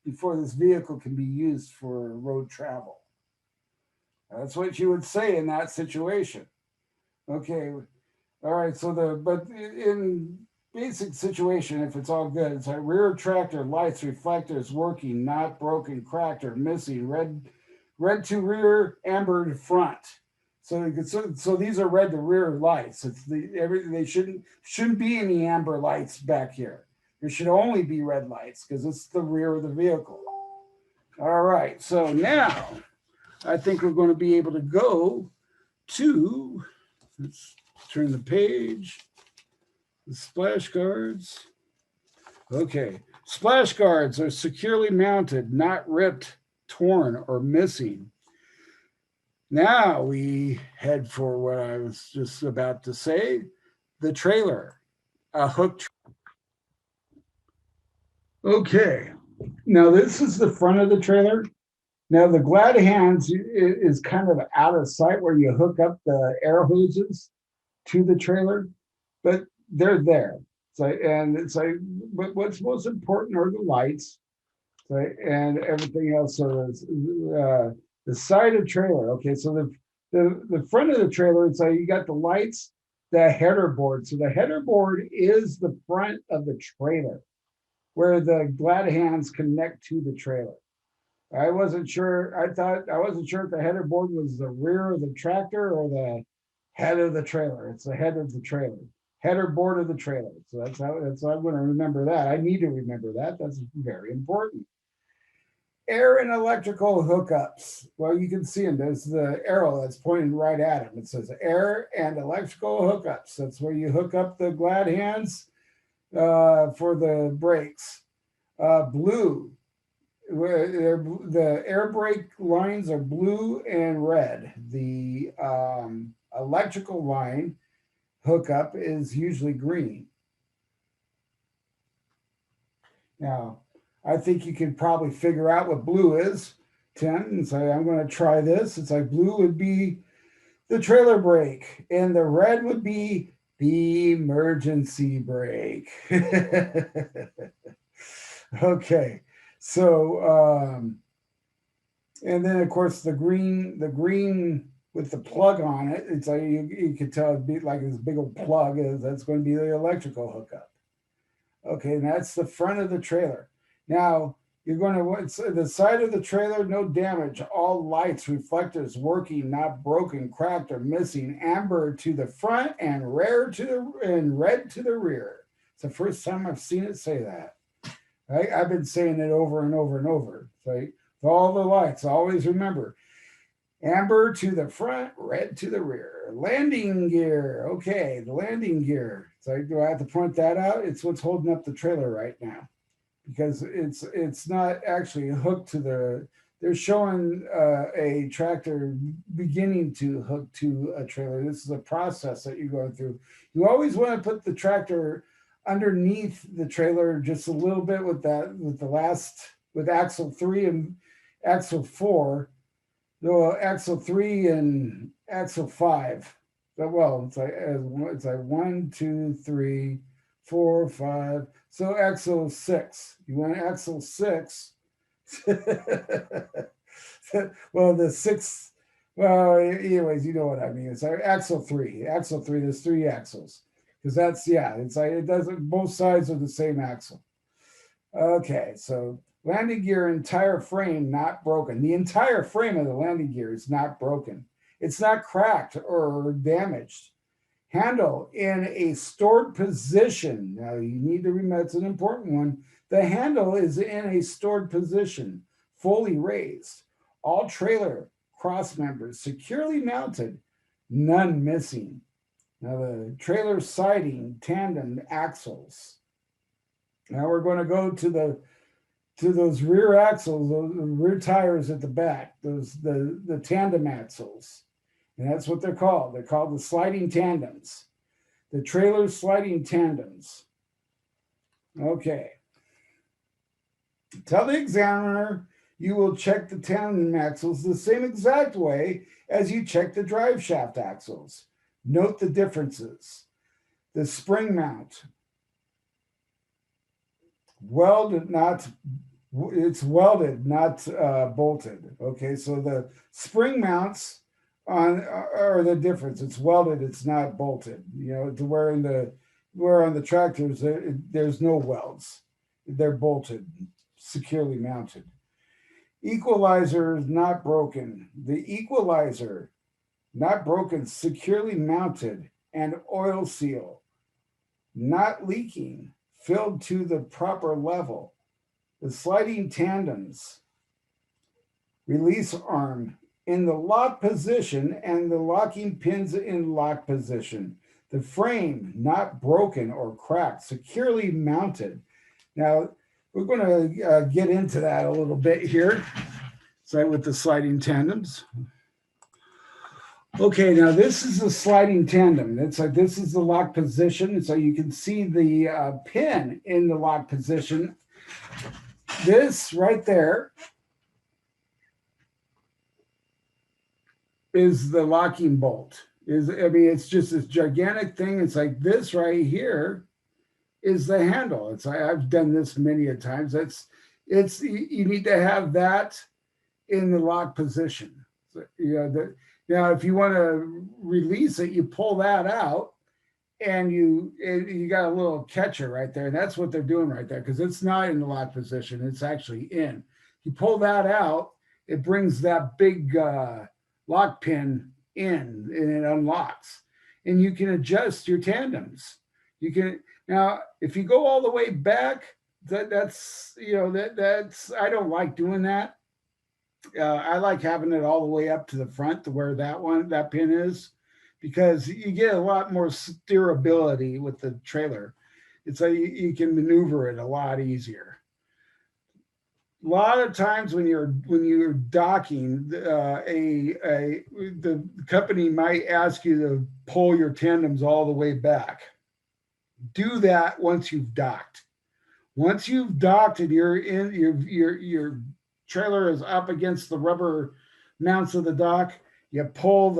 before this vehicle can be used for road travel. That's what you would say in that situation. Okay, all right. So but in basic situation, if it's all good, it's like rear tractor lights, reflectors working, not broken, cracked, or missing. Red to rear, amber to front. So these are red to rear lights. It's they shouldn't be any amber lights back here. There should only be red lights because it's the rear of the vehicle. All right, so now I think we're going to be able to go to, let's turn the page, the splash guards. Okay, splash guards are securely mounted, not ripped, torn, or missing. Now we head for what I was just about to say, the trailer, a hook. Okay, now this is the front of the trailer. Now the glad hands is kind of out of sight where you hook up the air hoses to the trailer, but they're there. So, and it's like, but what's most important are the lights, right, and everything else. So the side of trailer. Okay, so the front of the trailer, it's like you got the lights, the header board. So the header board is the front of the trailer, where the glad hands connect to the trailer. I wasn't sure. I wasn't sure if the header board was the rear of the tractor or the head of the trailer. It's the head of the trailer, header board of the trailer. So that's how I'm going to remember that. I need to remember that. That's very important. Air and electrical hookups. Well, you can see them. There's the arrow that's pointing right at them. It says air and electrical hookups. That's where you hook up the glad hands for the brakes. Blue. The air brake lines are blue and red. The electrical line hookup is usually green. Now, I think you can probably figure out what blue is, Tim, and say, I'm going to try this. It's like blue would be the trailer brake, and the red would be the emergency brake. Okay. So, and then of course the green with the plug on it, it's like you could tell it'd be like this big old plug that's going to be the electrical hookup. Okay, and that's the front of the trailer. Now you're going to the side of the trailer, no damage. All lights, reflectors working, not broken, cracked, or missing. Amber to the front and red to the rear. It's the first time I've seen it say that. Right? I've been saying it over and over and over. Right? For all the lights, always remember amber to the front, red to the rear. Landing gear. Okay, the landing gear. So do I have to point that out? It's what's holding up the trailer right now, because it's not actually hooked to the. They're showing a tractor beginning to hook to a trailer. This is a process that you're going through. You always want to put the tractor underneath the trailer just a little bit with axle 3 and axle 4, no, axle 3 and axle 5. But well, it's like 1, 2, 3, 4, 5. So axle 6. You want axle 6. Well, the 6. Well, anyways, you know what I mean. It's like axle 3. Axle 3. There's 3 axles. Because it's like it doesn't, both sides are the same axle. Okay, so landing gear entire frame not broken. The entire frame of the landing gear is not broken. It's not cracked or damaged. Handle in a stored position. Now you need to remember, it's an important one. The handle is in a stored position, fully raised. All trailer cross members securely mounted, none missing. Now the trailer siding, tandem axles. Now we're going to go to those rear axles, those rear tires at the back, the tandem axles. And that's what they're called. They're called the sliding tandems. The trailer sliding tandems. Okay. Tell the examiner you will check the tandem axles the same exact way as you check the drive shaft axles. Note the differences. The spring mount, it's welded, not bolted. Okay, so the spring mounts are the difference. It's welded, it's not bolted. You know, to where on the tractors there's no welds. They're bolted, securely mounted. Equalizer is not broken. The equalizer not broken, securely mounted, and oil seal, not leaking, filled to the proper level. The sliding tandems, release arm in the lock position and the locking pins in lock position. The frame not broken or cracked, securely mounted. Now, we're going to get into that a little bit here. So with the sliding tandems. Okay, now this is a sliding tandem. It's like this is the lock position. So you can see the pin in the lock position. This right there is the locking bolt. It's just this gigantic thing. It's like this right here is the handle. It's like I've done this many a times. It's you need to have that in the lock position. So, now if you want to release it, you pull that out, and you got a little catcher right there. And that's what they're doing right there, because it's not in the lock position. It's actually in. You pull that out, it brings that big lock pin in, and it unlocks. And you can adjust your tandems. You can now, if you go all the way back, that's I don't like doing that. I like having it all the way up to the front to where that pin is, because you get a lot more steerability with the trailer. It's like you can maneuver it a lot easier. A lot of times when you're docking, the company might ask you to pull your tandems all the way back. Do that once you've docked. Once you've docked and you're in your trailer is up against the rubber mounts of the dock, you pull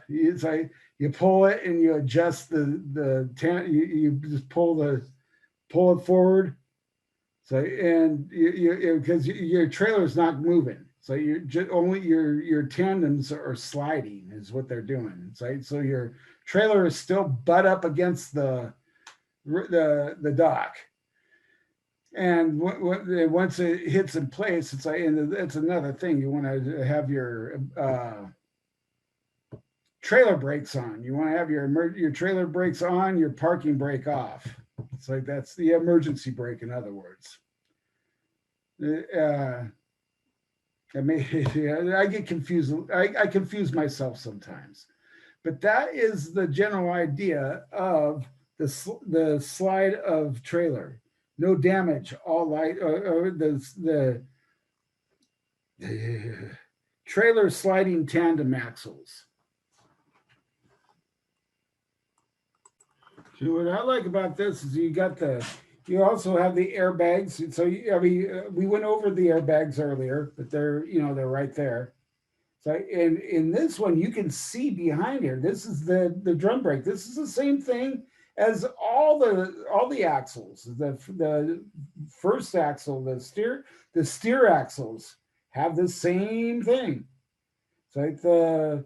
you pull it and you adjust you just pull it forward. So, and because your trailer is not moving, so you're just only your tandems are sliding is what they're doing. So your trailer is still butt up against the dock. And once it hits in place, it's like, and it's another thing. You want to have your trailer brakes on. You want to have your trailer brakes on, your parking brake off. It's like that's the emergency brake, in other words. I get confused. I confuse myself sometimes, but that is the general idea of the slide of trailer. No damage, all light, the trailer sliding tandem axles. So what I like about this is you also have the airbags. So we went over the airbags earlier, but they're right there. So in this one, you can see behind here. This is the drum brake. This is the same thing as all the axles. The first axle, the steer axles have the same thing. It's like the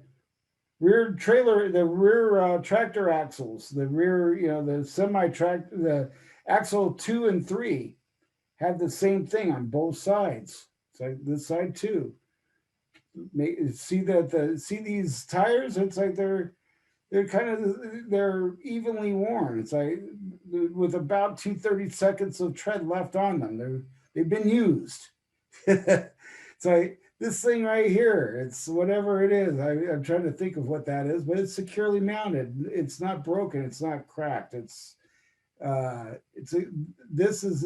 rear tractor axles, the rear, the semi-tractor, the axle 2 and 3 have the same thing on both sides. It's like this side too. See these tires? It's like they're evenly worn. It's like with about 2/32 of tread left on them. They've been used. It's like this thing right here. It's whatever it is. I'm trying to think of what that is, but it's securely mounted. It's not broken. It's not cracked. This is,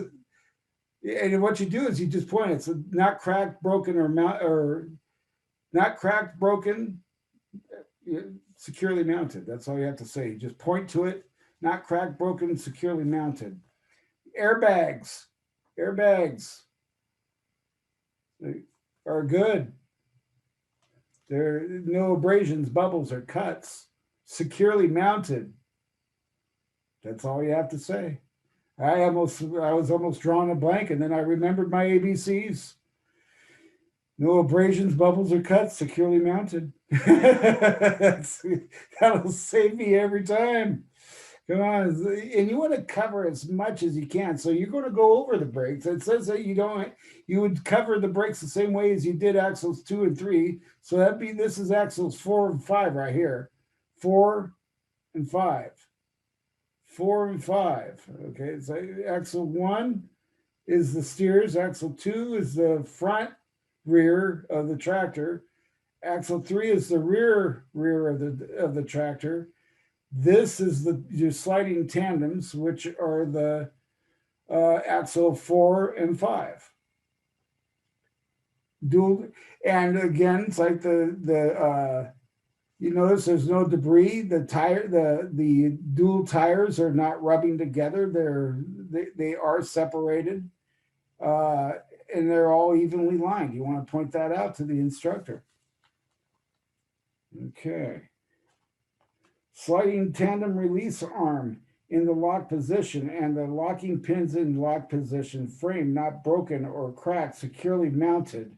and what you do is you just point. It's not cracked, broken, or not cracked, broken. Securely mounted. That's all you have to say. You just point to it. Not cracked, broken, securely mounted. Airbags are good. There are no abrasions, bubbles, or cuts. Securely mounted. That's all you have to say. I was almost drawing a blank, and then I remembered my ABCs. No abrasions, bubbles, or cuts, securely mounted. That'll save me every time. Come on, and you want to cover as much as you can. So you're going to go over the brakes. It says that you would cover the brakes the same way as you did axles 2 and 3. So that'd be, this is axles 4 and 5 right here. 4 and 5. 4 and 5. Okay, so axle 1 is the steers. Axle 2 is the front rear of the tractor. Axle 3 is the rear of the tractor. This is your sliding tandems, which are the axle 4 and 5. Dual, and again, it's like you notice there's no debris. The dual tires are not rubbing together. They are separated, and they're all evenly lined. You want to point that out to the instructor. Okay. Sliding tandem release arm in the lock position and the locking pins in lock position, frame not broken or cracked, securely mounted.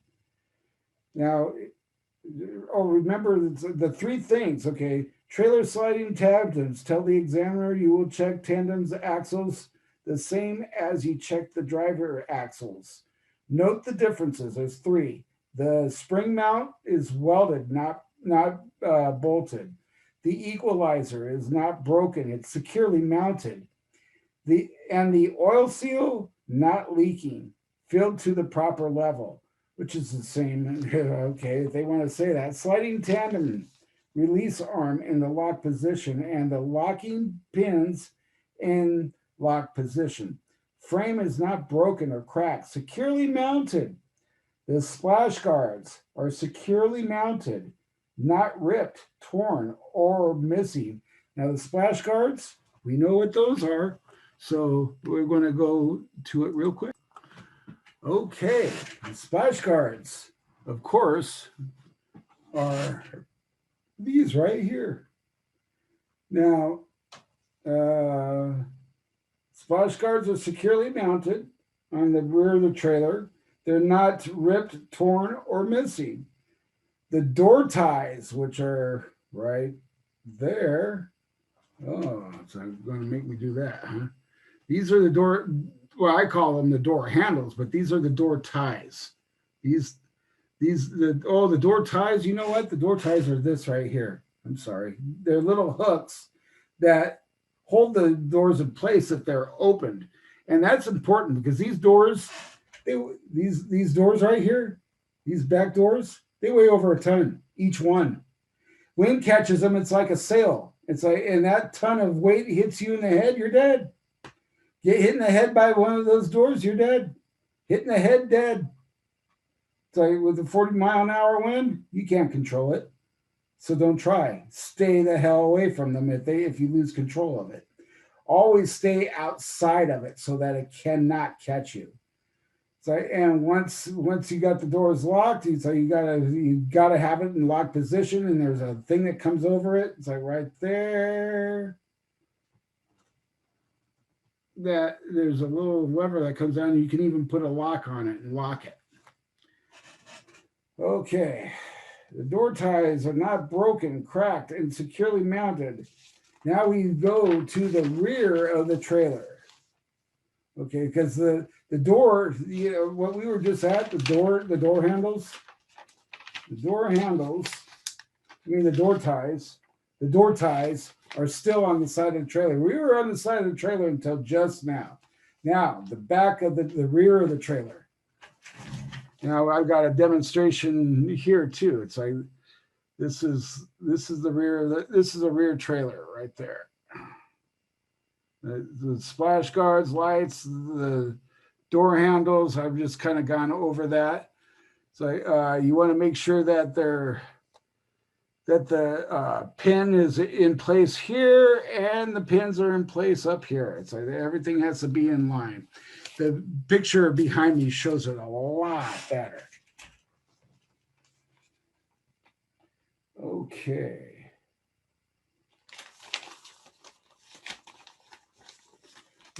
Now, remember the 3 things, okay? Trailer sliding tandems. Tell the examiner you will check tandems axles the same as you check the driver axles. Note the differences. There's 3. The spring mount is welded, not bolted. The equalizer is not broken, it's securely mounted. The oil seal not leaking, filled to the proper level, which is the same. Okay, if they want to say that. Sliding tandem release arm in the lock position and the locking pins in lock position. Frame is not broken or cracked, securely mounted. The splash guards are securely mounted, not ripped, torn, or missing. Now the splash guards, we know what those are, so we're going to go to it real quick. Okay, the splash guards, of course, are these right here. Now, splash guards are securely mounted on the rear of the trailer. They're not ripped, torn, or missing. The door ties, which are right there. Oh, it's going to make me do that, huh? These are the door, well, I call them the door handles, but these are the door ties. The door ties, you know what? The door ties are this right here. I'm sorry. They're little hooks that hold the doors in place if they're opened. And that's important because these doors, these doors right here, these back doors, they weigh over a ton, each one. Wind catches them, it's like a sail. It's like, and that ton of weight hits you in the head, you're dead. Get hit in the head by one of those doors, you're dead. Hit in the head, dead. It's like with a 40-mile-an-hour wind, you can't control it. So don't try. Stay the hell away from them if you lose control of it. Always stay outside of it so that it cannot catch you. So, and once you got the doors locked, so you gotta have it in locked position, and there's a thing that comes over it. It's like right there. That there's a little lever that comes down. You can even put a lock on it and lock it. Okay, the door ties are not broken, cracked, and securely mounted. Now we go to the rear of the trailer. Okay, because the door, what we were just at, the door handles, the door ties are still on the side of the trailer. We were on the side of the trailer until just now. Now, the back of the rear of the trailer. Now, I've got a demonstration here too. It's like, this is the rear, this is a rear trailer right there. The splash guards, lights, the door handles, I've just kind of gone over that. So you want to make sure that the pin is in place here and the pins are in place up here. It's like everything has to be in line. The picture behind me shows it a lot better. Okay.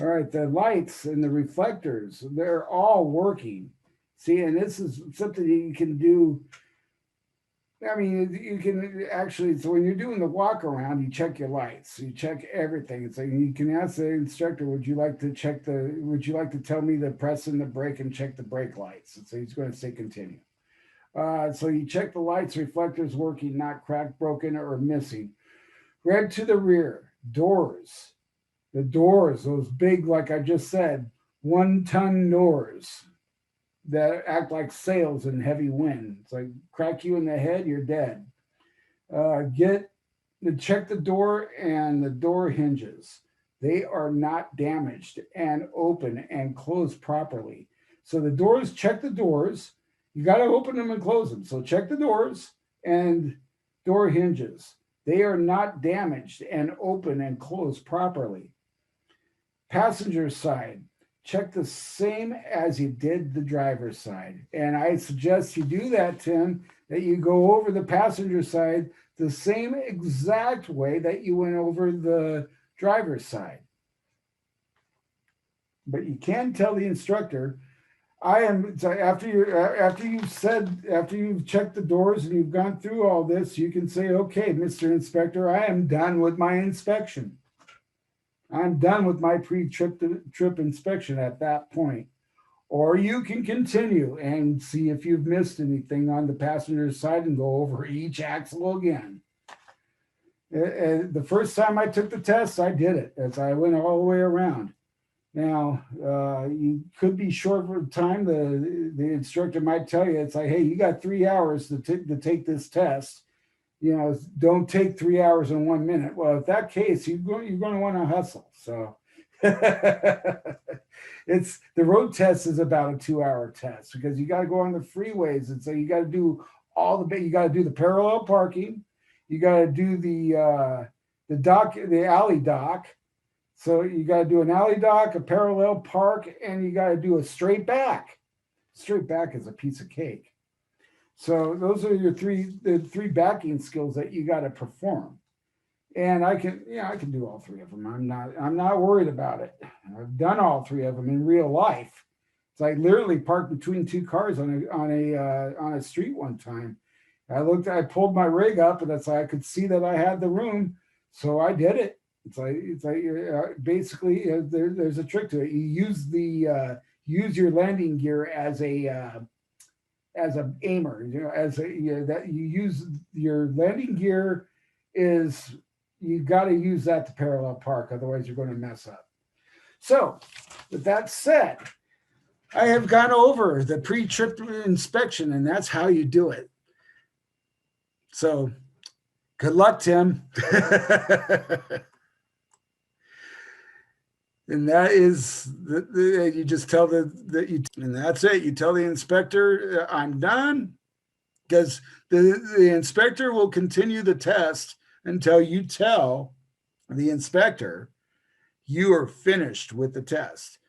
All right, the lights and the reflectors, they're all working. See, and this is something you can do I mean, you can actually, so when you're doing the walk around, you check your lights, you check everything. So you can ask the instructor, would you like to tell me to press in the brake and check the brake lights? And so he's going to say continue. So you check the lights, reflectors working, not cracked, broken, or missing. Red to the rear, doors. The doors, those big, like I just said, 1-ton doors that act like sails in heavy wind. It's like crack you in the head, you're dead. Check the door and the door hinges. They are not damaged and open and closed properly. So the doors, check the doors. You got to open them and close them. So check the doors and door hinges. They are not damaged and open and closed properly. Passenger side, check the same as you did the driver's side. And I suggest you do that, Tim, that you go over the passenger side the same exact way that you went over the driver's side. But you can tell the instructor, after you've checked the doors and you've gone through all this, you can say, okay, Mr. Inspector, I am done with my inspection. I'm done with my pre-trip inspection at that point. Or you can continue and see if you've missed anything on the passenger side and go over each axle again. The first time I took the test, I did it as I went all the way around. Now, you could be short for time. The instructor might tell you, it's like, hey, you got 3 hours to take this test. You know, don't take 3 hours and 1 minute. Well, if that case, you're going to want to hustle. So it's the road test is about a 2-hour test because you got to go on the freeways. And so you got to do you got to do the parallel parking. You got to do the alley dock. So you got to do an alley dock, a parallel park, and you got to do a straight back. Straight back is a piece of cake. So those are your the three backing skills that you got to perform. And I can do all three of them. I'm not worried about it. I've done all three of them in real life. So I literally parked between two cars on a street one time. I pulled my rig up, and that's like I could see that I had the room, so I did it. It's like basically there's a trick to it. You use your landing gear as a aimer, that you use your landing gear is you got to use that to parallel park, otherwise you're going to mess up. So with that said, I have gone over the pre-trip inspection, and that's how you do it. So good luck, Tim. And that is you just tell and that's it. You tell the inspector, I'm done, because the inspector will continue the test until you tell the inspector you are finished with the test.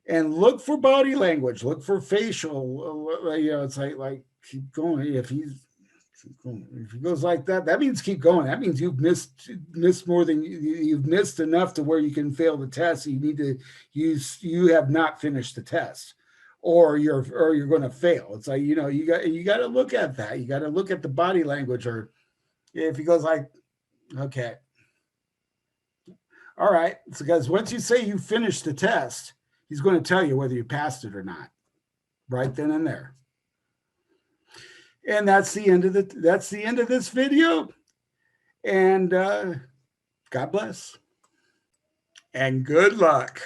And look for body language, look for facial, it's like keep going. If he goes like that, that means keep going. That means you've missed more than you've missed enough to where you can fail the test. You need to you have not finished the test, or you're going to fail. It's like, you got to look at that. You got to look at the body language. Or if he goes like, okay, all right, it's because once you say you finished the test, he's going to tell you whether you passed it or not, right then and there. And that's the end of this video. And God bless. And good luck.